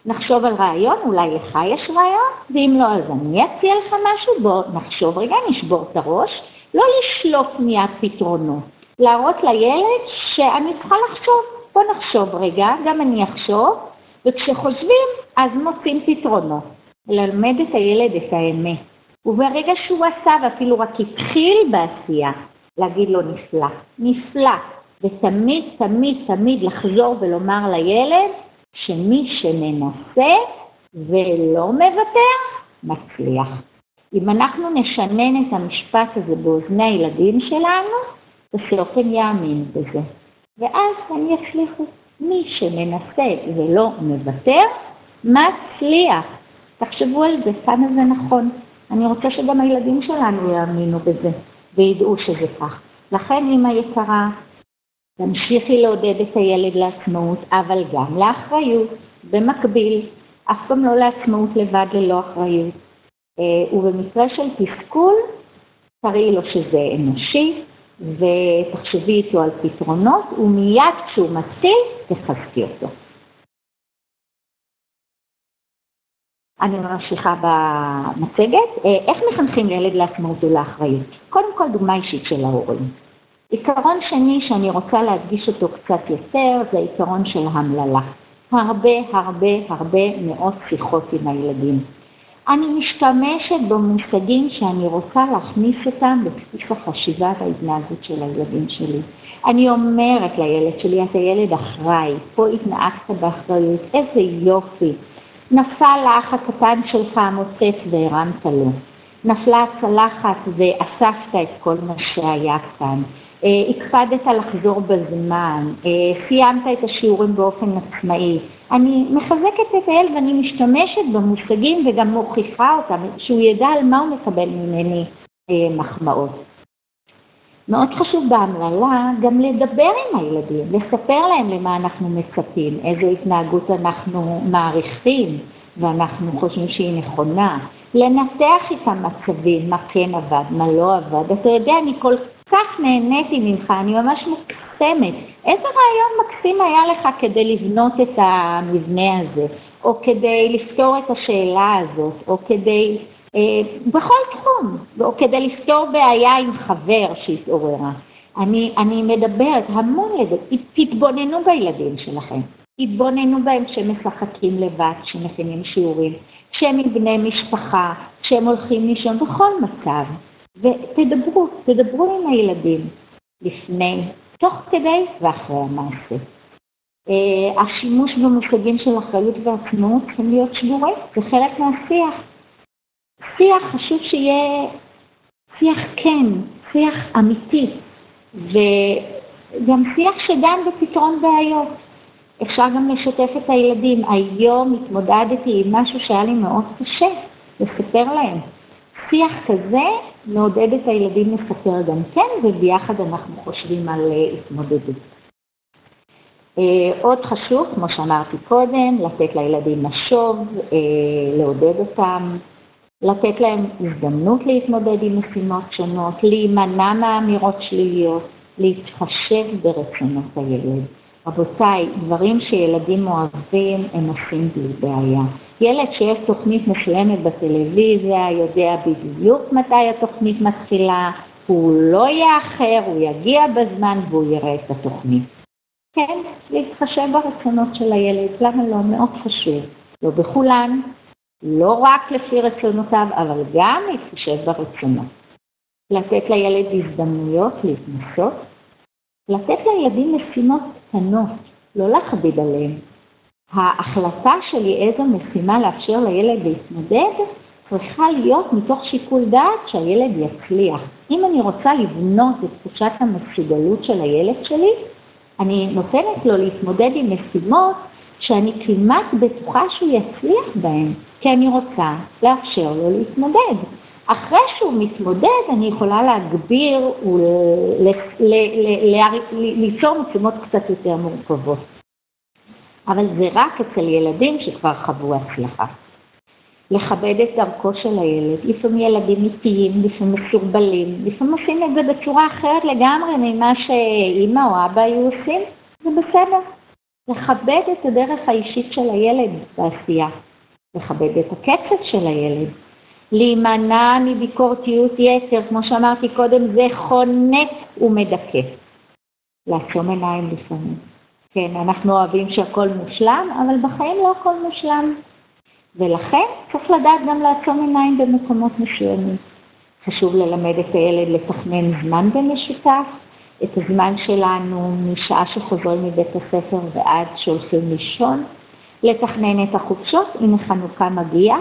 נחשוב על רעיון, אולי לך יש רעיון, ואם לא, אז אני אציע לך משהו, בוא נחשוב רגע, נשבור את הראש, לא לשלוף מיד פתרונות. להראות לילד שאני צריכה לחשוב, בוא נחשוב רגע, גם אני אחשוב, וכשחושבים אז מוצאים פתרונות. ללמד את הילד את האמת, וברגע שהוא עשה ואפילו רק התחיל בעשייה, להגיד לו נפלא, נפלא, ותמיד תמיד תמיד לחזור ולומר לילד שמי שמנסה ולא מוותר, מצליח. אם אנחנו נשנן את המשפט הזה באוזני הילדים שלנו, בסוף הם יאמין בזה. ואז הם יצליחו. מי שמנסה ולא מוותר, מצליח. תחשבו על זה, כמה זה נכון. אני רוצה שגם הילדים שלנו יאמינו בזה, וידעו שזה כך. לכן, אמא יקרה, תמשיכי לעודד את הילד לעצמאות, אבל גם לאחריות, במקביל, אף פעם לא לעצמאות לבד ללא אחריות. ובמקרה של תסכול, תראי לו שזה אנושי, ותחשבי איתו על פתרונות, ומיד כשהוא מציל, תחזקי אותו. אני ממשיכה במצגת. איך מחנכים לילד לעצמאות ולאחריות? קודם כל דוגמה אישית של ההורים. עיקרון שני שאני רוצה להדגיש אותו קצת יותר, זה עיקרון של המללה. הרבה מאוד שיחות עם הילדים. אני משתמשת במושגים שאני רוצה להכניס אותם בבסיס החשיבה וההתנהגות של הילדים שלי. אני אומרת לילד שלי, אתה ילד אחראי, פה התנהגת באחריות, איזה יופי. נפל האח הקטן שלך המוצץ והרמת לו. נפלה הצלחת ואספת את כל מה שהיה כאן. הקפדת לחזור בזמן, סיימת את השיעורים באופן עצמאי. אני מחזקת את הילד ואני משתמשת במושגים וגם מוכיחה אותם, שהוא ידע על מה הוא מקבל ממני מחמאות. מאוד חשוב בהמללה גם לדבר עם הילדים, לספר להם למה אנחנו מצפים, איזו התנהגות אנחנו מעריכים, ואנחנו חושבים שהיא נכונה, לנתח את המצבים, מה כן עבד, מה לא עבד. אתה יודע, אני כל כך נהניתי ממך, אני ממש מוקסמת. איזה רעיון מקסים היה לך כדי לבנות את המבנה הזה, או כדי לפתור את השאלה הזאת, או כדי, בכל תחום, או כדי לפתור בעיה עם חבר שהתעוררה. אני מדברת המון לזה, תתבוננו בילדים שלכם. תתבוננו בהם כשהם משחקים לבד, כשמכינים שיעורים, כשהם עם בני משפחה, כשהם הולכים לישון, בכל מצב. ותדברו עם הילדים לפני, תוך כדי ואחרי המעשה. השימוש במושגים של אחריות ועצמאות צריכים להיות שבורים, זה חלק מהשיח. שיח חשוב שיהיה שיח כן, שיח אמיתי, וגם שיח שדן בפתרון בעיות. אפשר גם לשתף את הילדים. היום התמודדתי עם משהו שהיה לי מאוד קשה, לספר להם. שיח כזה מעודד את הילדים לספר גם כן, וביחד אנחנו חושבים על התמודדות. עוד חשוב, כמו שאמרתי קודם, לתת לילדים משוב, לעודד אותם, לתת להם הזדמנות להתמודד עם משימות שונות, להימנע מהאמירות שליליות, להתחשב ברצונות הילד. רבותיי, דברים שילדים אוהבים הם עושים בלי בעיה. ילד שיש תוכנית משלמת בטלוויזיה יודע בדיוק מתי התוכנית מתחילה, הוא לא יאחר, הוא יגיע בזמן והוא יראה את התוכנית. כן, להתחשב ברצונות של הילד, למה לא? מאוד חשוב. לא בכולן, לא רק לפי רצונותיו, אבל גם להתחשב ברצונות. לתת לילד הזדמנויות להתנסות, לתת לילדים משימות קטנות, לא להכביד עליהם. ההחלטה שלי איזו משימה לאפשר לילד להתמודד, צריכה להיות מתוך שיקול דעת שהילד יצליח. אם אני רוצה לבנות את תחושת המסוגלות של הילד שלי, אני נותנת לו להתמודד עם משימות שאני כמעט בטוחה שהוא יצליח בהן, כי אני רוצה לאפשר לו להתמודד. אחרי שהוא מתמודד, אני יכולה להגביר וליצור משימות קצת יותר מורכבות. אבל זה רק אצל ילדים שכבר חוו הצלחה. לכבד את דרכו של הילד. לפעמים ילדים איטיים, לפעמים מסורבלים, לפעמים עושים את זה בצורה אחרת לגמרי ממה שאמא או אבא היו עושים, זה בסדר. לכבד את הדרך האישית של הילד בעשייה. לכבד את הקצב של הילד. להימנע מביקורתיות יתר, כמו שאמרתי קודם, זה חונק ומדכא. לעצום עיניים לפעמים. כן, אנחנו אוהבים שהכל מושלם, אבל בחיים לא הכל מושלם. ולכן צריך לדעת גם לעצום עיניים במקומות מסוימים. חשוב ללמד את הילד לתכנן זמן במשותף, את הזמן שלנו משעה שחוזרים מבית הספר ועד שהולכים לישון, לתכנן את החופשות, אם החנוכה מגיע,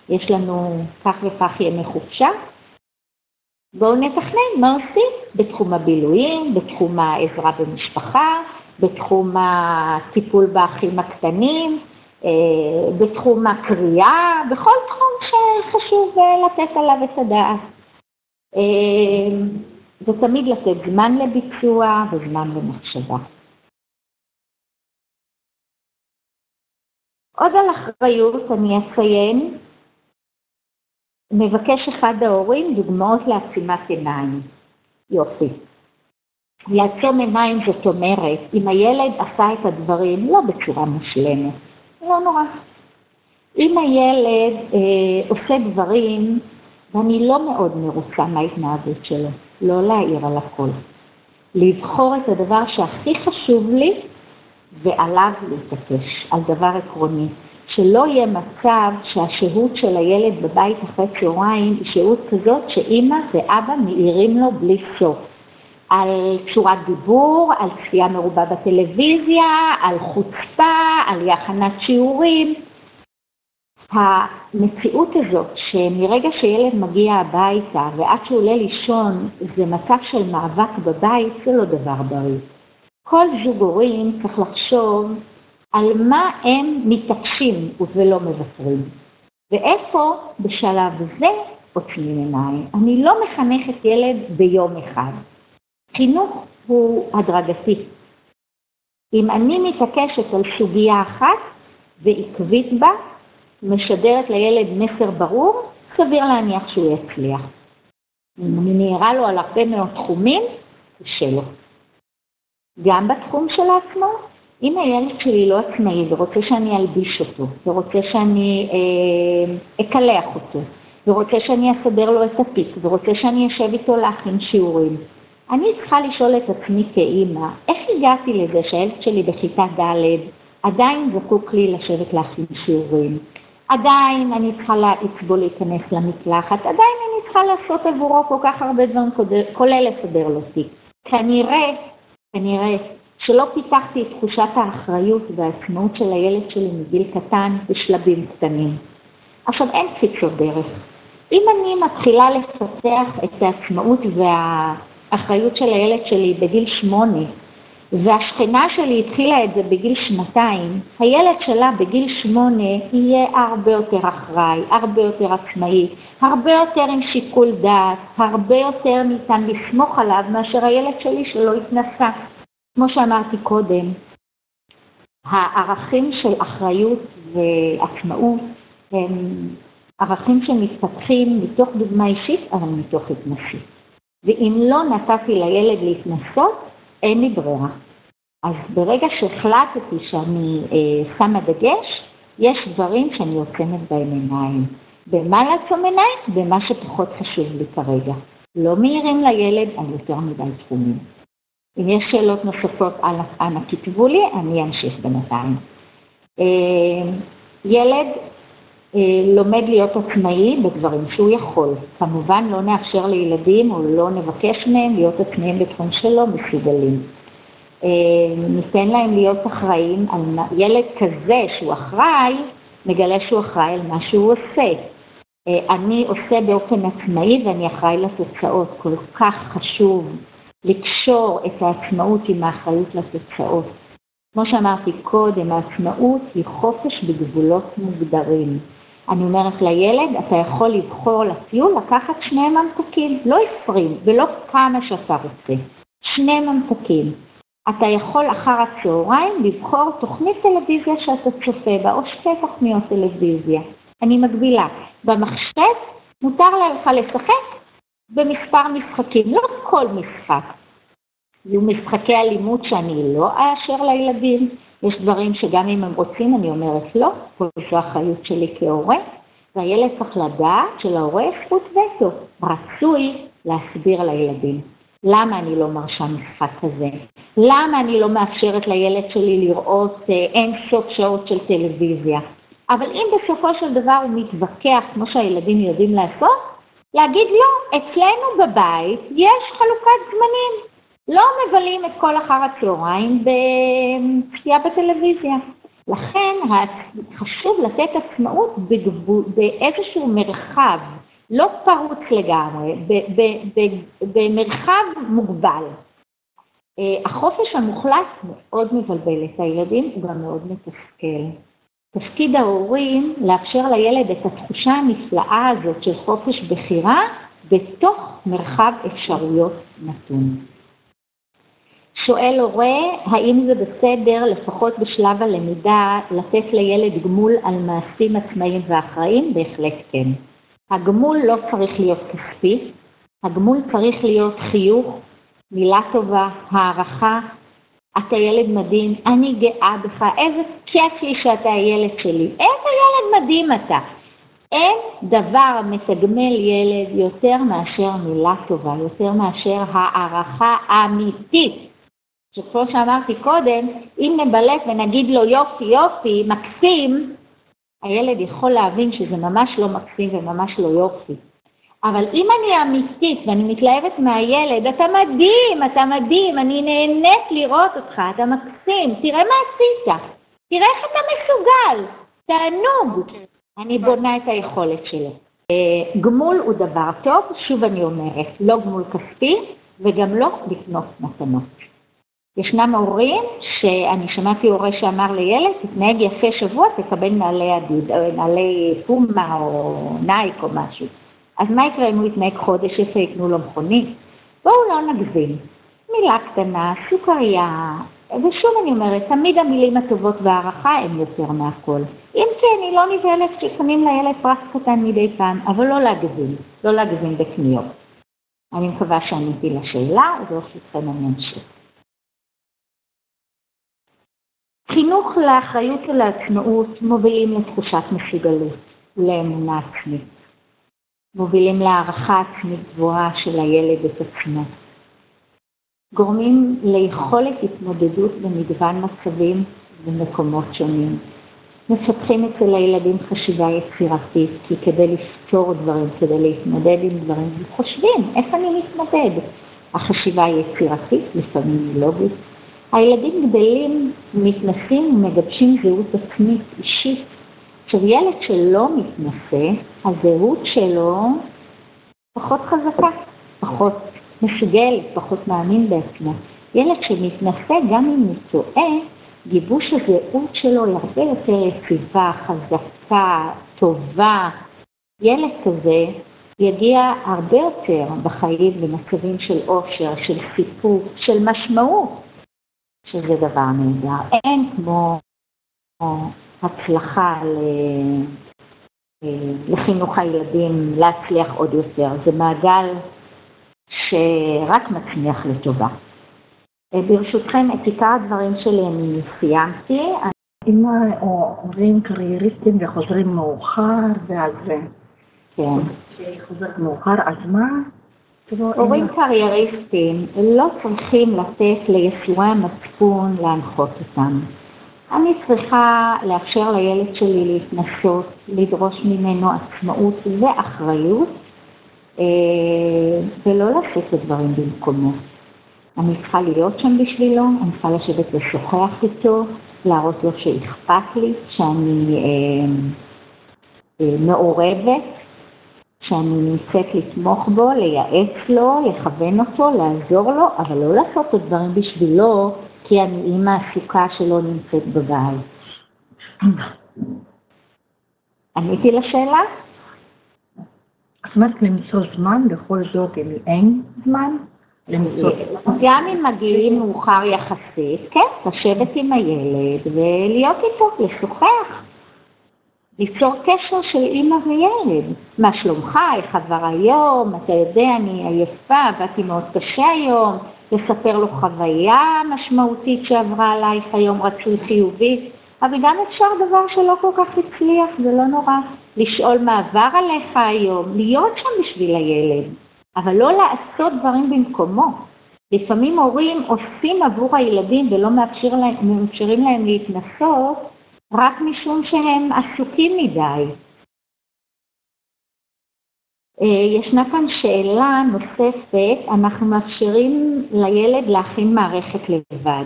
יש לנו כך וכך ימי חופשה, בואו נתכנן מה עושים בתחום הבילויים, בתחום העזרה במשפחה, בתחום הטיפול באחים הקטנים, בתחום הקריאה, בכל תחום שחשוב לתת עליו את הדעת. ותמיד לתת זמן לביצוע וזמן למחשבה. עוד על אחריות אני אציין, מבקש אחד ההורים דוגמאות לעצימת עיניים. יופי. לעצום עיניים זאת אומרת, אם הילד עשה את הדברים לא בצורה מושלמת, לא נורא. אם הילד עושה דברים, ואני לא מאוד מרוצה מההתנהגות שלו, לא להעיר על הכל. לבחור את הדבר שהכי חשוב לי, ועליו להתעקש, על דבר עקרוני. שלא יהיה מצב שהשהות של הילד בבית אחרי צהריים היא שהות כזאת שאמא ואבא מעירים לו בלי סוף. על צורת דיבור, על צפייה מרובה בטלוויזיה, על חוצפה, על הכנת שיעורים. המציאות הזאת שמרגע שילד מגיע הביתה ועד שהוא עולה לישון זה מצב של מאבק בבית, זה לא דבר בריא. כל זוג הורים צריך לחשוב על מה הם מתעקשים ולא מוותרים. ואיפה בשלב זה עוצמים עיניים. אני לא מחנכת ילד ביום אחד. חינוך הוא הדרגתי. אם אני מתעקשת על סוגיה אחת ועקבית בה, משדרת לילד מסר ברור, סביר להניח שהוא יצליח. אם אני נראה לו על הרבה מאוד תחומים, קשה לו. גם בתחום של עצמו, אם הילד שלי לא עצמאי ורוצה שאני אלביש אותו, ורוצה שאני אקלח אותו, ורוצה שאני אסדר לו את הפיק, ורוצה שאני אשב איתו להכין שיעורים, אני צריכה לשאול את עצמי כאימא, איך הגעתי לזה שהילד שלי בכיתה ד' עדיין זקוק לי לשבת להכין שיעורים, עדיין אני צריכה לצבו להיכנס למקלחת, עדיין אני צריכה לעשות עבורו כל כך הרבה דברים, כולל לסדר לו תיק. כנראה שלא פיתחתי את תחושת האחריות והעצמאות של הילד שלי מגיל קטן בשלבים קטנים. עכשיו אין קיצור דרך. אם אני מתחילה לפתח את העצמאות והאחריות של הילד שלי בגיל 8, והשכנה שלי התחילה את זה בגיל 2, הילד שלה בגיל 8 יהיה הרבה יותר אחראי, הרבה יותר עצמאי, הרבה יותר עם שיקול דעת, הרבה יותר ניתן לסמוך עליו מאשר הילד שלי שלא התנסה. כמו שאמרתי קודם, הערכים של אחריות ועצמאות הם ערכים שמתפתחים מתוך דוגמה אישית, אבל מתוך התנסות. ואם לא נתתי לילד להתנסות, אין לי ברירה. אז ברגע שהחלטתי שאני שמה דגש, יש דברים שאני עוצמת בהם עיניים. במה לעצום עיניים? במה שפחות חשוב לי כרגע. לא מעירים לילד על יותר מדי תחומים. אם יש שאלות נוספות, אנא כתבו לי, אני אמשיך בינתיים. ילד לומד להיות עצמאי בדברים שהוא יכול. כמובן לא נאפשר לילדים או לא נבקש מהם להיות עצמאיים בתחום שלו מסוגלים. ניתן להם להיות אחראים על ילד כזה שהוא אחראי, מגלה שהוא אחראי על מה שהוא עושה. אני עושה באופן עצמאי ואני אחראי לתוצאות. כל כך חשוב לקשור את העצמאות עם האחריות לתוצאות. כמו שאמרתי קודם, העצמאות היא חופש בגבולות מוגדרים. אני אומרת לילד, אתה יכול לבחור לטיול, לקחת 2 ממתקים, לא 20 ולא כמה שאתה רוצה. 2 ממתקים. אתה יכול אחר הצהריים לבחור תוכנית טלוויזיה שאתה צופה בה, או 2 תוכניות טלוויזיה. אני מגבילה. במחשב מותר לך לשחק במספר משחקים, לא כל משחק. יהיו משחקי אלימות שאני לא אאשר לילדים. יש דברים שגם אם הם רוצים, אני אומרת לא, כל זו האחריות שלי כהורה. והילד צריך לדעת שלהורה יש זכות וטו. רצוי להסביר לילדים. למה אני לא מרשה משחק כזה? למה אני לא מאפשרת לילד שלי לראות אין סוף שעות של טלוויזיה? אבל אם בסופו של דבר הוא מתווכח, כמו שהילדים יודעים לעשות, להגיד לא, אצלנו בבית יש חלוקת זמנים. לא מבלים את כל אחר הצהריים בצפייה בטלוויזיה. לכן חשוב לתת עצמאות באיזשהו מרחב, לא פרוץ לגמרי, במרחב מוגבל. החופש המוחלט מאוד מבלבל את הילדים, הוא גם מאוד מתסכל. תפקיד ההורים לאפשר לילד את התחושה הנפלאה הזאת של חופש בחירה בתוך מרחב אפשרויות נתון. שואל הורה, האם זה בסדר, לפחות בשלב הלמידה, לתת לילד גמול על מעשים עצמאיים ואחראים? בהחלט כן. הגמול לא צריך להיות כספי, הגמול צריך להיות חיוך, מילה טובה, הערכה, אתה ילד מדהים, אני גאה בך, איזה כיף לי שאתה הילד שלי, איזה ילד מדהים אתה. אין דבר מתגמל ילד יותר מאשר מילה טובה, יותר מאשר הערכה אמיתית. שכמו שאמרתי קודם, אם נבלט ונגיד לו יופי יופי, מקסים, הילד יכול להבין שזה ממש לא מקסים וממש לא יופי. אבל אם אני אמיתית ואני מתלהבת מהילד, אתה מדהים, אני נהנית לראות אותך, אתה מקסים, תראה מה עשית, תראה איך אתה מסוגל, תענוג. אני בונה את היכולת שלו. גמול הוא דבר טוב, שוב אני אומרת, לא גמול כספי וגם לא לקנות מתנות. ישנם הורים שאני שמעתי הורה שאמר לילד, תתנהג יפה שבוע, תקבל נעלי פומה או נייק או משהו. אז מה יקרה אם הוא יתנהג חודש יפה, יקנו לו מכונית? בואו לא נגזים. מילה קטנה, סוכריה, ושוב אני אומרת, תמיד המילים הטובות והערכה הן יותר מהכל. אם כן, היא לא נבהלת ששמים לילד פרס קטן מדי פעם, אבל לא להגזים בקניות. אני מקווה שעניתי לשאלה, וברשותכם אני אמשיך. חינוך לאחריות ולעצמאות מובילים לתחושת מסוגלות, לאמונה עצמית. מובילים להערכה עצמית גבוהה של הילד את עצמו. גורמים ליכולת התמודדות במגוון מצבים ומקומות שונים. מפתחים אצל הילדים חשיבה יצירתית, כי כדי לפתור דברים, כדי להתמודד עם דברים, חושבים איך אני מתמודד. החשיבה היצירתית, לפעמים לוגית. הילדים גדלים, מתנסים ומגבשים זהות עצמית אישית. עכשיו ילד שלא מתנסה, הזהות שלו פחות חזקה, פחות מסוגל, פחות מאמין בעצמו. ילד שמתנסה, גם אם הוא טועה, גיבוש הזהות שלו היא הרבה יותר יציבה, חזקה, טובה. ילד כזה יגיע הרבה יותר בחיים במצבים של אושר, של סיפוק, של משמעות, שזה דבר נהדר. אין כמו הצלחה לחינוך הילדים להצליח עוד יותר. זה מעגל שרק מצמיח לטובה. ברשותכם, את עיקר הדברים שלי אני סיימתי. אם הורים קרייריסטים וחוזרים מאוחר, ואז כן. חוזרת מאוחר, אז מה? הורים קרייריסטים לא צריכים לתת ליסורי המצפון להנחות אותם. אני צריכה לאפשר לילד שלי להתנסות, לדרוש ממנו עצמאות ואחריות, ולא לעשות את הדברים במקומו. אני צריכה להיות שם בשבילו, אני צריכה לשבת לשוחח איתו, להראות לו שאכפת לי, שאני מעורבת, שאני נמצאת לתמוך בו, לייעץ לו, לכוון אותו, לעזור לו, אבל לא לעשות את הדברים בשבילו, כי אני אימא עסוקה שלא נמצאת בבית. עניתי לשאלה? את אומרת למצוא זמן בכל זאת, אם אין זמן? גם אם מגיעים מאוחר יחסית, כן, לשבת עם הילד ולהיות איתו, לשוחח. ליצור קשר של אמא וילד. מה שלומך? איך עבר היום? אתה יודע, אני עייפה, באתי מאוד קשה היום. לספר לו חוויה משמעותית שעברה עלייך היום, רצוי חיובית. אבל גם אפשר דבר שלא כל כך הצליח, זה לא נורא. לשאול מה עבר עליך היום, להיות שם בשביל הילד. אבל לא לעשות דברים במקומו. לפעמים הורים עושים עבור הילדים ולא מאפשרים להם להתנסות, רק משום שהם עסוקים מדי. ישנה כאן שאלה נוספת, אנחנו מאפשרים לילד להכין מערכת לבד.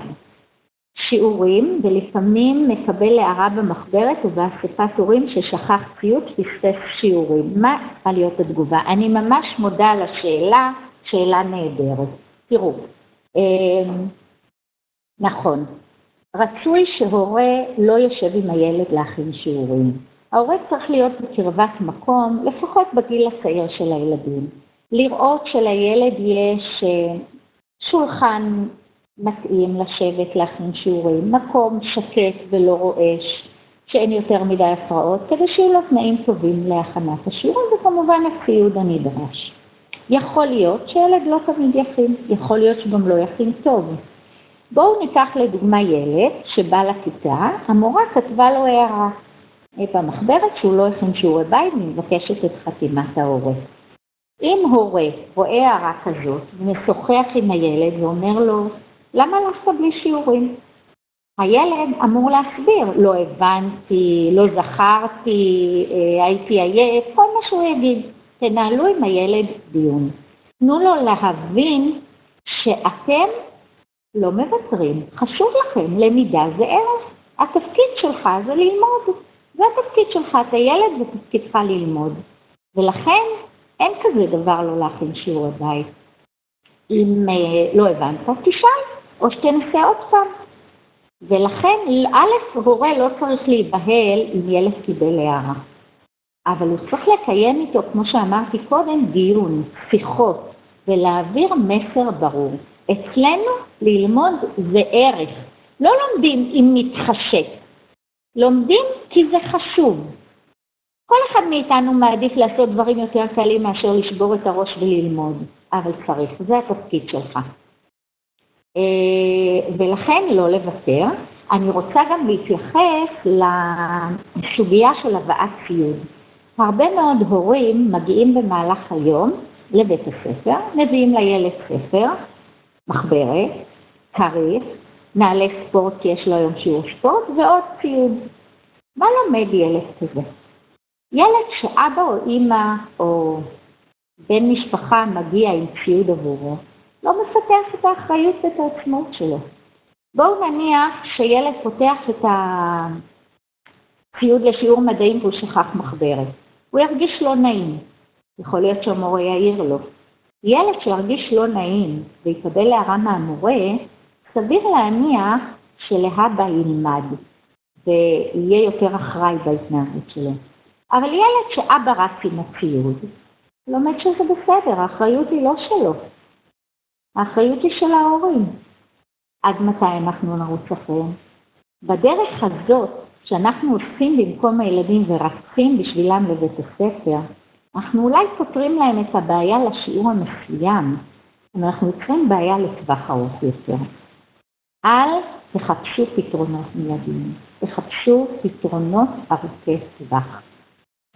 שיעורים, ולפעמים מקבל להערה במחברת ובאספת הורים ששכח ציוד פספס שיעורים. מה צריכה להיות התגובה? אני ממש מודה על השאלה, שאלה נהדרת. תראו, נכון. רצוי שהורה לא יושב עם הילד להכין שיעורים. ההורה צריך להיות בקרבת מקום, לפחות בגיל הצעיר של הילדים. לראות שלילד יש שולחן מתאים לשבת להכין שיעורים, מקום שקט ולא רועש, שאין יותר מדי הפרעות, כדי שיהיו לו תנאים טובים להכנת השיעורים, וכמובן הציוד הנדרש. יכול להיות שילד לא תמיד יכין, יכול להיות שגם לא יכין טוב. בואו ניקח לדוגמה ילד שבא לכיתה, המורה כתבה לו הערה במחברת שהוא לא הכין שיעורי בית, ומבקשת את חתימת ההורה. אם הורה רואה הערה כזאת ומשוחח עם הילד ואומר לו, למה לא בלי שיעורים? הילד אמור להסביר, לא הבנתי, לא זכרתי, הייתי עייף, כל מה שהוא יגיד. תנהלו עם הילד דיון. תנו לו להבין שאתם לא מוותרים, חשוב לכם, למידה זה ערך. התפקיד שלך זה ללמוד. זה התפקיד שלך, אתה ילד ותפקידך ללמוד. ולכן אין כזה דבר לא להכין שיעורי בית. אם לא הבנת, תשאל, או שתנסה עוד פעם. ולכן, א', הורה לא צריך להיבהל אם ילד קיבל הערה. אבל הוא צריך לקיים איתו, כמו שאמרתי קודם, דיון, שיחות, ולהעביר מסר ברור. אצלנו ללמוד זה ערך. לא לומדים אם מתחשק, לומדים כי זה חשוב. כל אחד מאיתנו מעדיף לעשות דברים יותר קלים מאשר לשבור את הראש וללמוד, אבל צריך, זה התפקיד שלך. ולכן לא לוותר. אני רוצה גם להתייחס לסוגיה של הבאת ציוד. הרבה מאוד הורים מגיעים במהלך היום לבית הספר, מביאים לילד ספר, מחברת, כריך, נעלי ספורט כי יש לו היום שיעור ספורט ועוד ציוד. מה לומד ילד כזה? ילד שאבא או אמא או בן משפחה מגיע עם ציוד עבורו, לא מפתח את האחריות ואת העצמאות שלו. בואו נניח שילד פותח את הציוד לשיעור מדעים והוא שכח מחברת. הוא ירגיש לא נעים. יכול להיות שהמורה יעיר לו. ילד שירגיש לא נעים ויקבל הערה מהמורה, סביר להניח שלהבא ילמד ויהיה יותר אחראי בהתנהגות שלו. אבל ילד שאבא רץ עם הציוד, לומד שזה בסדר, האחריות היא לא שלו. האחריות היא של ההורים. עד מתי אנחנו נרוץ אחריהם? בדרך הזאת שאנחנו עושים במקום הילדים ורצים בשבילם לבית הספר, אנחנו אולי פותרים להם את הבעיה לשיעור המסוים, אבל אנחנו יוצרים בעיה לטווח ארוך יותר. אל תחפשו פתרונות מיידיים, תחפשו פתרונות ארוכי טווח.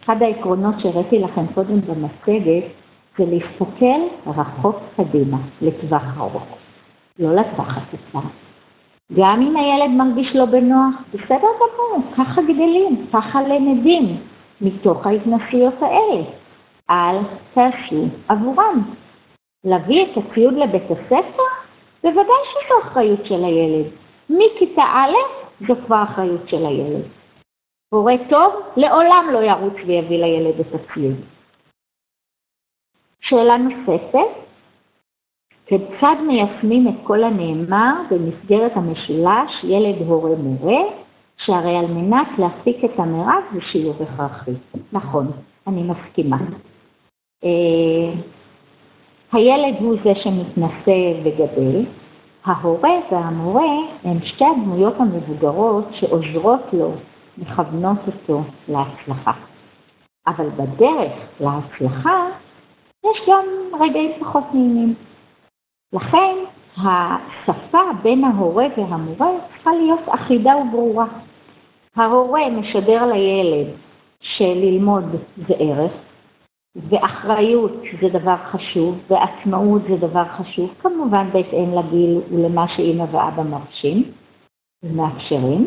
אחד העקרונות שהראיתי לכם קודם במצגת, זה להסתכל רחוק קדימה, לטווח ארוך, לא לטווח הקצר. גם אם הילד מרגיש לא בנוח, בסדר גמור, ככה גדלים, ככה למדים מתוך ההתנסויות האלה. אל תעשו עבורם. להביא את הציוד לבית הספר, בוודאי שזו אחריות של הילד. מכיתה א' זו כבר אחריות של הילד. הורה טוב לעולם לא ירוץ ויביא לילד את הציוד. שאלה נוספת, כיצד מיישמים את כל הנאמר במסגרת המשולש ילד הורה מורה, שהרי על מנת להפיק את המרב זה שיעור הכרחי. נכון, אני מסכימה. הילד הוא זה שמתנסה וגדל, ההורה והמורה הם שתי הדמויות המבוגרות שעוזרות לו, מכוונות אותו להצלחה. אבל בדרך להצלחה יש גם רגעים פחות נעימים. לכן השפה בין ההורה והמורה צריכה להיות אחידה וברורה. ההורה משדר לילד שללמוד זה ערך, ואחריות זה דבר חשוב, ועצמאות זה דבר חשוב, כמובן בהתאם לגיל ולמה שאמא ואבא מרשים ומאפשרים.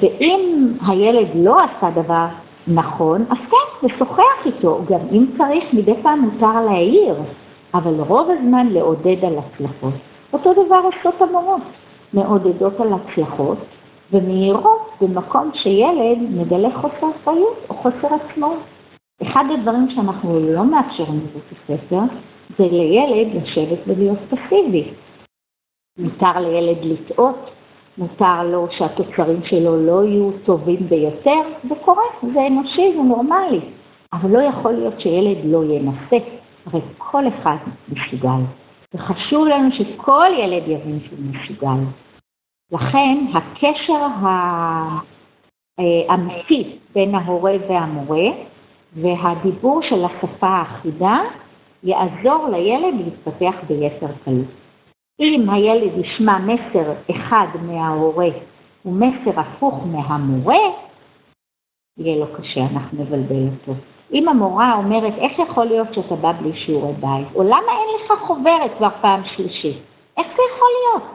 ואם הילד לא עשה דבר נכון, אז כן, לשוחח איתו, גם אם צריך מדי פעם מותר להעיר, אבל רוב הזמן לעודד על הצלחות. אותו דבר עושות המורות, מעודדות על הצלחות, ומהירות במקום שילד מגלה חוסר אחריות או חוסר עצמאות. אחד הדברים שאנחנו לא מאפשרים בבית הספר, זה לילד לשבת ולהיות פסיבי. מותר לילד לטעות, מותר לו שהתוצרים שלו לא יהיו טובים ביותר, זה קורה, זה אנושי, זה נורמלי. אבל לא יכול להיות שילד לא ינסה, הרי כל אחד משוגל. וחשוב לנו שכל ילד יבין שהוא משוגל. לכן הקשר האמיתי בין ההורה והמורה, והדיבור של השפה האחידה יעזור לילד להתפתח ביתר קלות. אם הילד ישמע מסר אחד מההורה ומסר הפוך מהמורה, יהיה לו קשה, אנחנו נבלבל אותו. אם המורה אומרת, איך יכול להיות שאתה בא בלי שיעורי בית? או למה אין לך חוברת כבר פעם שלישית? איך זה יכול להיות?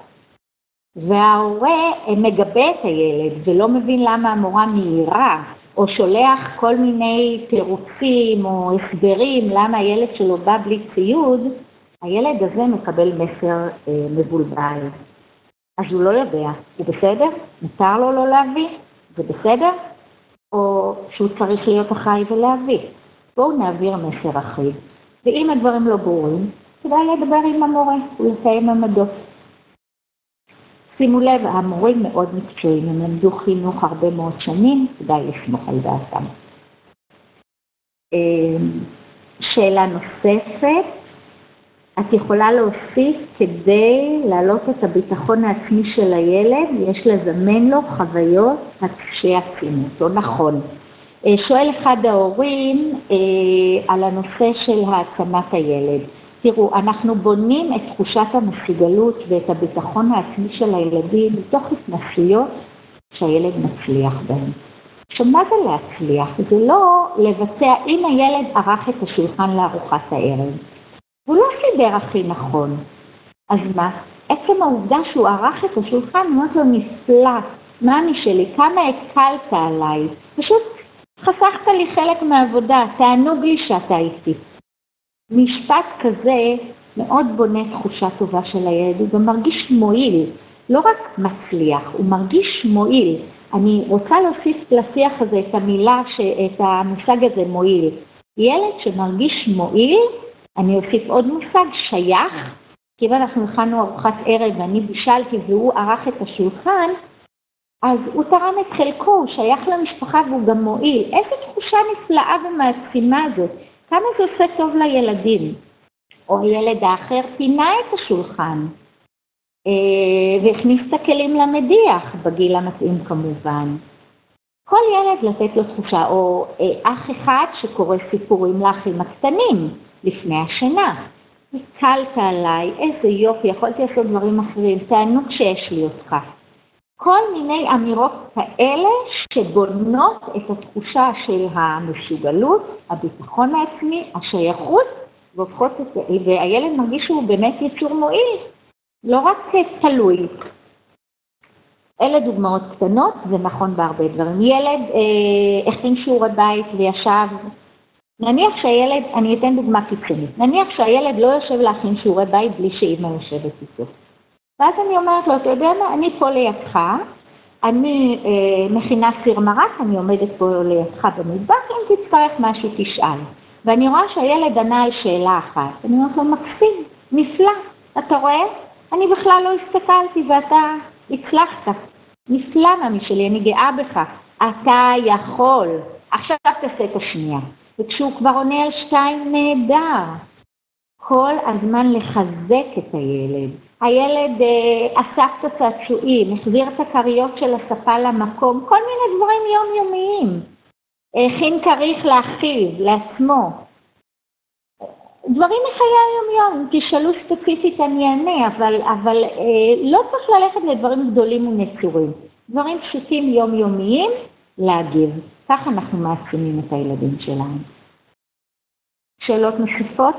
וההורה מגבה את הילד ולא מבין למה המורה מהירה, או שולח כל מיני תירוצים או הסברים למה הילד שלו בא בלי ציוד, הילד הזה מקבל מסר מבולבל. אז הוא לא יודע, הוא בסדר? מותר לו לא להביא? זה בסדר? או שהוא צריך להיות אחראי ולהביא? בואו נעביר מסר אחיד. ואם הדברים לא ברורים, כדאי לדבר עם המורה ולתאם עמדות. שימו לב, המורים מאוד מקצועיים, הם למדו חינוך הרבה מאוד שנים, כדאי לסמוך על דעתם. שאלה נוספת, את יכולה להוסיף כדי להעלות את הביטחון העצמי של הילד, יש לזמן לו חוויות שיעצימו אותו, נכון. שואל אחד ההורים על הנושא של העצמת הילד. תראו, אנחנו בונים את תחושת המסוגלות ואת הביטחון העצמי של הילדים מתוך התנסויות שהילד מצליח בהם. עכשיו, מה זה להצליח? זה לא לבצע, אם הילד ערך את השולחן לארוחת הערב, הוא לא סידר הכי נכון. אז מה? עצם העובדה שהוא ערך את השולחן, הוא אומר לו נפלא, מאמי שלי, כמה הקלת עליי, פשוט חסכת לי חלק מהעבודה, תענוג לי שאתה איתי. משפט כזה מאוד בונה תחושה טובה של הילד, הוא גם מרגיש מועיל, לא רק מצליח, הוא מרגיש מועיל. אני רוצה להוסיף לשיח הזה את המילה, את המושג הזה מועיל. ילד שמרגיש מועיל, אני אוסיף עוד מושג, שייך, כי אם אנחנו הכנו ארוחת ערב ואני בישלתי והוא ערך את השולחן, אז הוא תרם את חלקו, הוא שייך למשפחה והוא גם מועיל. איזו תחושה נפלאה ומעצימה הזאת, כמה זה עושה טוב לילדים. או הילד האחר פינה את השולחן, והכניס את הכלים למדיח, בגיל המתאים כמובן. כל ילד לתת לו תחושה, או אח אחד שקורא סיפורים לאחים הקטנים לפני השינה. הקלת עליי, איזה יופי, יכולתי לעשות דברים אחרים, תענוג שיש לי אותך. כל מיני אמירות כאלה שבונות את התחושה של המסוגלות, הביטחון העצמי, השייכות, והילד מרגיש שהוא באמת יצור מועיל, לא רק תלוי. אלה דוגמאות קטנות, זה נכון בהרבה דברים. ילד הכין שיעורי בית וישב, נניח שהילד, אני אתן דוגמה קיצונית, נניח שהילד לא יושב להכין שיעורי בית בלי שאמא יושבת איתו. ואז אני אומרת לו, אתה יודע מה, אני פה לידך, אני מכינה סיר מרק, אני עומדת פה לידך במטבח, אם תצטרך משהו תשאל. ואני רואה שהילד ענה על שאלה אחת, אני אומרת לו, מקסים, נפלא, אתה רואה? אני בכלל לא הסתכלתי ואתה הצלחת. נפלא מאמי שלי, אני גאה בך. אתה יכול. עכשיו תעשה את השנייה. וכשהוא כבר עונה על 2 נהדר. כל הזמן לחזק את הילד. הילד אסף את הצעצועים, החזיר את הכריות של הספה למקום, כל מיני דברים יומיומיים. הכין כריך לאחיו, לעצמו. דברים מחיי היום-יום, תשאלו ספציפית אני אענה, אבל לא צריך ללכת לדברים גדולים ונצורים. דברים פשוטים יומיומיים להגיב. כך אנחנו מעצימים את הילדים שלנו. שאלות נוספות?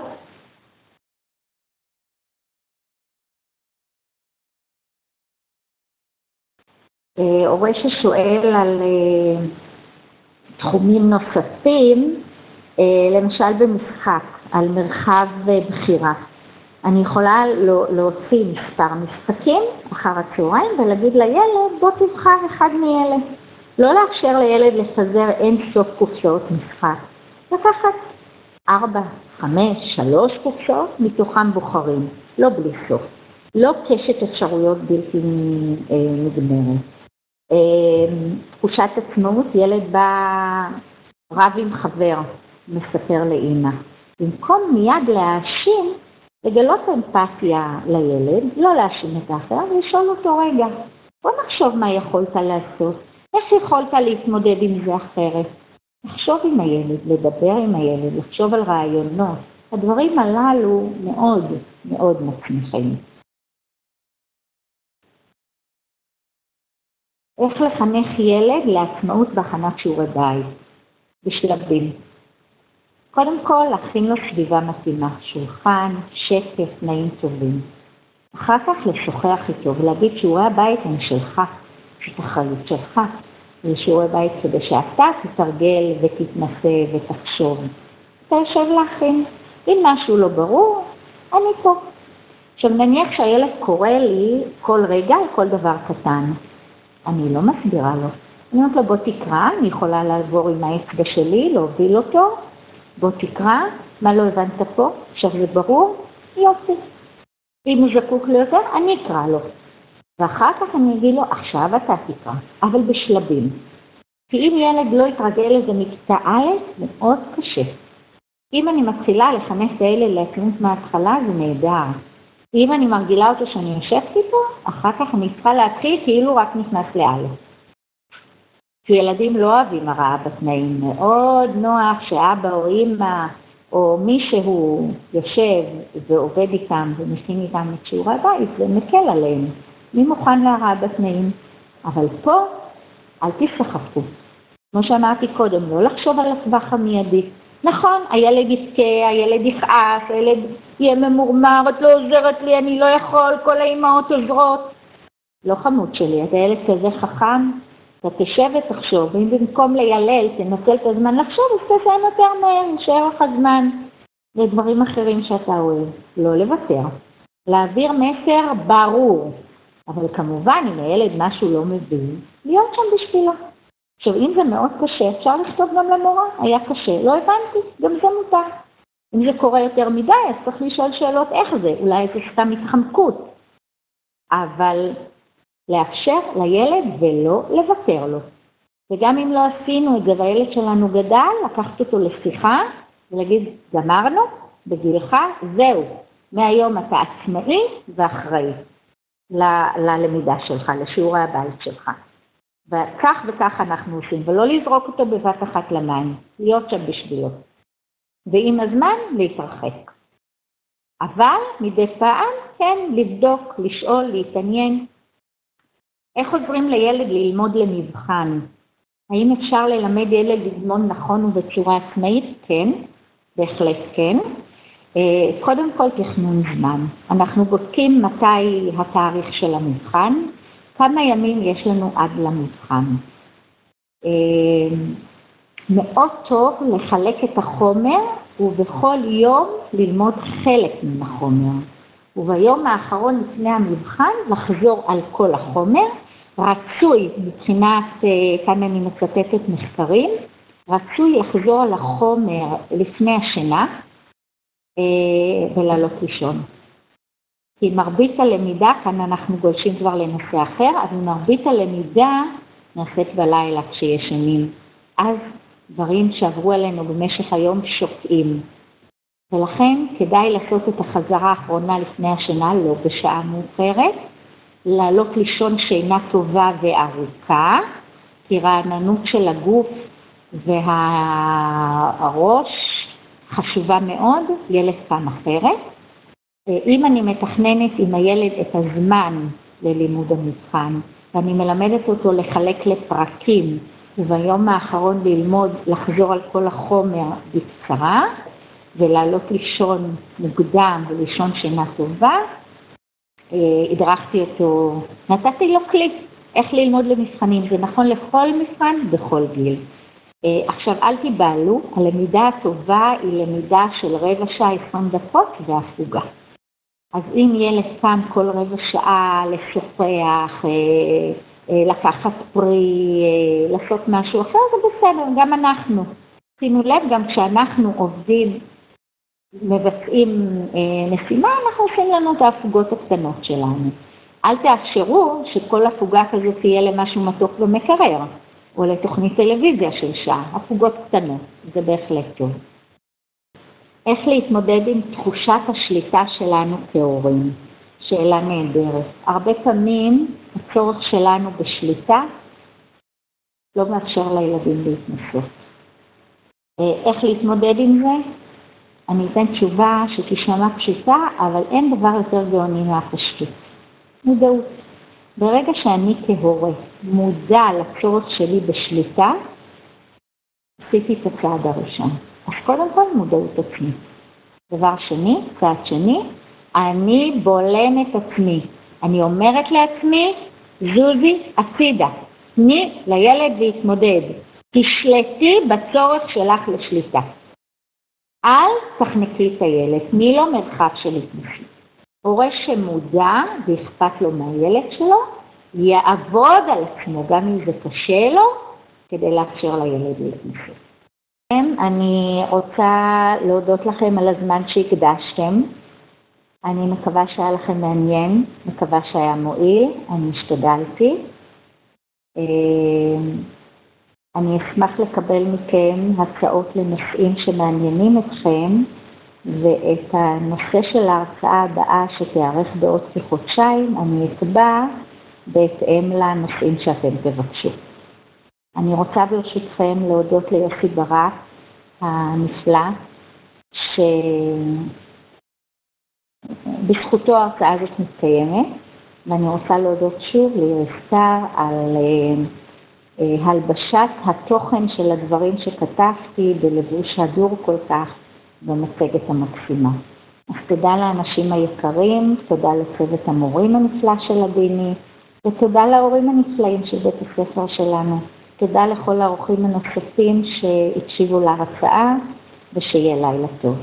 הורה ששואל על תחומים נוספים, למשל במשחק, על מרחב בחירה. אני יכולה להוציא מספר משחקים אחר הצהריים ולהגיד לילד, בוא תבחר אחד מאלה. לא לאפשר לילד לפזר אין סוף קופסאות משחק. לקחת 4, 5, 3 קופסאות, מתוכם בוחרים, לא בלי סוף. לא קשת אפשרויות בלתי נגמרת. תחושת עצמאות, ילד בא רב עם חבר, מספר לאמא. במקום מיד להאשים, לגלות אמפתיה לילד, לא להאשים את האחר, ולשאול אותו רגע, בוא נחשוב מה יכולת לעשות, איך יכולת להתמודד עם זה אחרת. לחשוב עם הילד, לדבר עם הילד, לחשוב על רעיונות. הדברים הללו מאוד מאוד מצמיחים. איך לחנך ילד לעצמאות בהכנת שיעורי בית? בשלבים. קודם כל, להכין לו סביבה מתאימה, שולחן, שקט, תנאים טובים. אחר כך לשוחח איתו ולהגיד שיעורי הבית הם שלך, זאת אחריות שלך. לשיעורי בית כדי שאתה תתרגל ותתנסה ותחשוב. אתה יושב להכין. אם משהו לא ברור, אני פה. עכשיו נניח שהילד קורא לי כל רגע על כל דבר קטן. אני לא מסבירה לו. אני אומרת לו, בוא תקרא, אני יכולה לעבור עם האצבע שלי, להוביל אותו. בוא תקרא, מה לא הבנת פה? עכשיו זה ברור? יופי. אם הוא זקוק ליותר, אני אקרא לו. ואחר כך אני אגיד לו, עכשיו אתה תקרא, אבל בשלבים. כי אם ילד לא יתרגל לזה מכיתה א', מאוד קשה. אם אני מתחילה לחנך את הילד לעצמאות מההתחלה, זה נהדר. אם אני מרגילה אותו שאני יושבת איתו, אחר כך אני צריכה להתחיל כאילו רק נכנס לאלף. כי ילדים לא אוהבים הרעה בתנאים, מאוד נוח שאבא או אמא או מישהו יושב ועובד איתם ומכין איתם את שיעורי הבית, זה מקל עליהם. מי מוכן להרעה בתנאים? אבל פה אל תסחפו. כמו שאמרתי קודם, לא לחשוב על הטווח המיידי. נכון, הילד יבכה, הילד יכעס, הילד יהיה ממורמר, את לא עוזרת לי, אני לא יכול, כל האימהות עוזרות. לא חמוד שלי, אתה ילד כזה חכם, אתה תשב ותחשוב, ואם במקום לילל תנצל את הזמן לחשוב, אז תסיים יותר מהר, נשאר לך זמן לדברים אחרים שאתה אוהב. לא לוותר. להעביר מסר ברור, אבל כמובן אם הילד משהו לא מבין, להיות שם בשבילה. עכשיו, אם זה מאוד קשה, אפשר לכתוב גם למורה, היה קשה, לא הבנתי, גם זה מותר. אם זה קורה יותר מדי, אז צריך לשאול שאלות איך זה, אולי זה סתם התחמקות. אבל לאפשר לילד ולא לוותר לו. וגם אם לא עשינו את זה והילד שלנו גדל, לקחת אותו לשיחה ולהגיד, גמרנו, בגילך, זהו, מהיום אתה עצמאי ואחראי ללמידה שלך, לשיעורי הבית שלך. וכך וכך אנחנו עושים, ולא לזרוק אותו בבת אחת למים, להיות שם בשבילו. ועם הזמן להתרחק. אבל מדי פעם, כן, לבדוק, לשאול, להתעניין. איך עוזרים לילד ללמוד למבחן? האם אפשר ללמד ילד ללמוד נכון ובצורה עצמאית? כן, בהחלט כן. קודם כל תכנון זמן. אנחנו בודקים מתי התאריך של המבחן, כמה ימים יש לנו עד למבחן. מאוד טוב לחלק את החומר ובכל יום ללמוד חלק מן החומר. וביום האחרון לפני המבחן לחזור על כל החומר. רצוי, מבחינת כאן אני מצטטת מחקרים, רצוי לחזור על החומר לפני השינה ולעלות לישון. כי מרבית הלמידה, כאן אנחנו גולשים כבר לנושא אחר, אבל מרבית הלמידה נעשית בלילה כשישנים. אז דברים שעברו עלינו במשך היום שוקעים. ולכן כדאי לעשות את החזרה האחרונה לפני השינה, לא בשעה מאוחרת, לעלות לישון שינה טובה וארוכה, כי רעננות של הגוף והראש חשובה מאוד, ילד פעם אחרת. אם אני מתכננת עם הילד את הזמן ללימוד המבחן, ואני מלמדת אותו לחלק לפרקים, וביום האחרון ללמוד לחזור על כל החומר בקצרה, ולעלות לישון מוקדם ולישון שינה טובה, הדרכתי אותו, נתתי לו כלי איך ללמוד למבחנים, זה נכון לכל מבחן בכל גיל. עכשיו אל תיבהלו, הלמידה הטובה היא למידה של רבע שעה 20 דקות והפוגה. אז אם ילד קם כל רבע שעה לשוחח, לקחת פרי, לעשות משהו אחר, זה בסדר, גם אנחנו. שימו לב, גם כשאנחנו עובדים, מבצעים משימה, אנחנו עושים לנו את ההפוגות הקטנות שלנו. אל תאפשרו שכל הפוגה כזאת תהיה למשהו מתוק ומקרר, או לתוכנית טלוויזיה של שעה, הפוגות קטנות, זה בהחלט טוב. איך להתמודד עם תחושת השליטה שלנו כהורים? שאלה נהדרת. הרבה פעמים הצורך שלנו בשליטה לא מאפשר לילדים להתנסות. איך להתמודד עם זה? אני אתן תשובה שתשמע פשוטה, אבל אין דבר יותר גאוני מהפשטות. מודעות. ברגע שאני כהורה מודע לצורך שלי בשליטה, עשיתי את הצעד הראשון. אז קודם כל מודעות עצמי. דבר שני, צעד שני, אני בולם את עצמי. אני אומרת לעצמי, זוזי הצידה. תני לילד להתמודד. תשלטי בצורך שלך לשליטה. אל תחנקי את הילד, תני לו מרחב של התנסות. הורה שמודע ואכפת לו מהילד שלו, יעבוד על עצמו, גם אם זה קשה לו, כדי לאפשר לילד להתנסות. אני רוצה להודות לכם על הזמן שהקדשתם. אני מקווה שהיה לכם מעניין, מקווה שהיה מועיל, אני השתדלתי. אני אשמח לקבל מכם הצעות לנושאים שמעניינים אתכם, ואת הנושא של ההרצאה הבאה שתיערך בעוד כחודשיים, אני אקבע בהתאם לנושאים שאתם תבקשו. אני רוצה ברשותכם להודות ליוסי ברק הנפלא, שבזכותו ההרצאה הזאת מתקיימת, ואני רוצה להודות שוב ליוסטר על הלבשת התוכן של הדברים שכתבתי בלבוש הדור כל כך במצגת המקסימה. אז תודה לאנשים היקרים, תודה לצוות המורים הנפלא של הדיני, ותודה להורים הנפלאים של בית הספר שלנו. תודה לכל האורחים הנוספים שהקשיבו להרצאה, ושיהיה לילה טוב.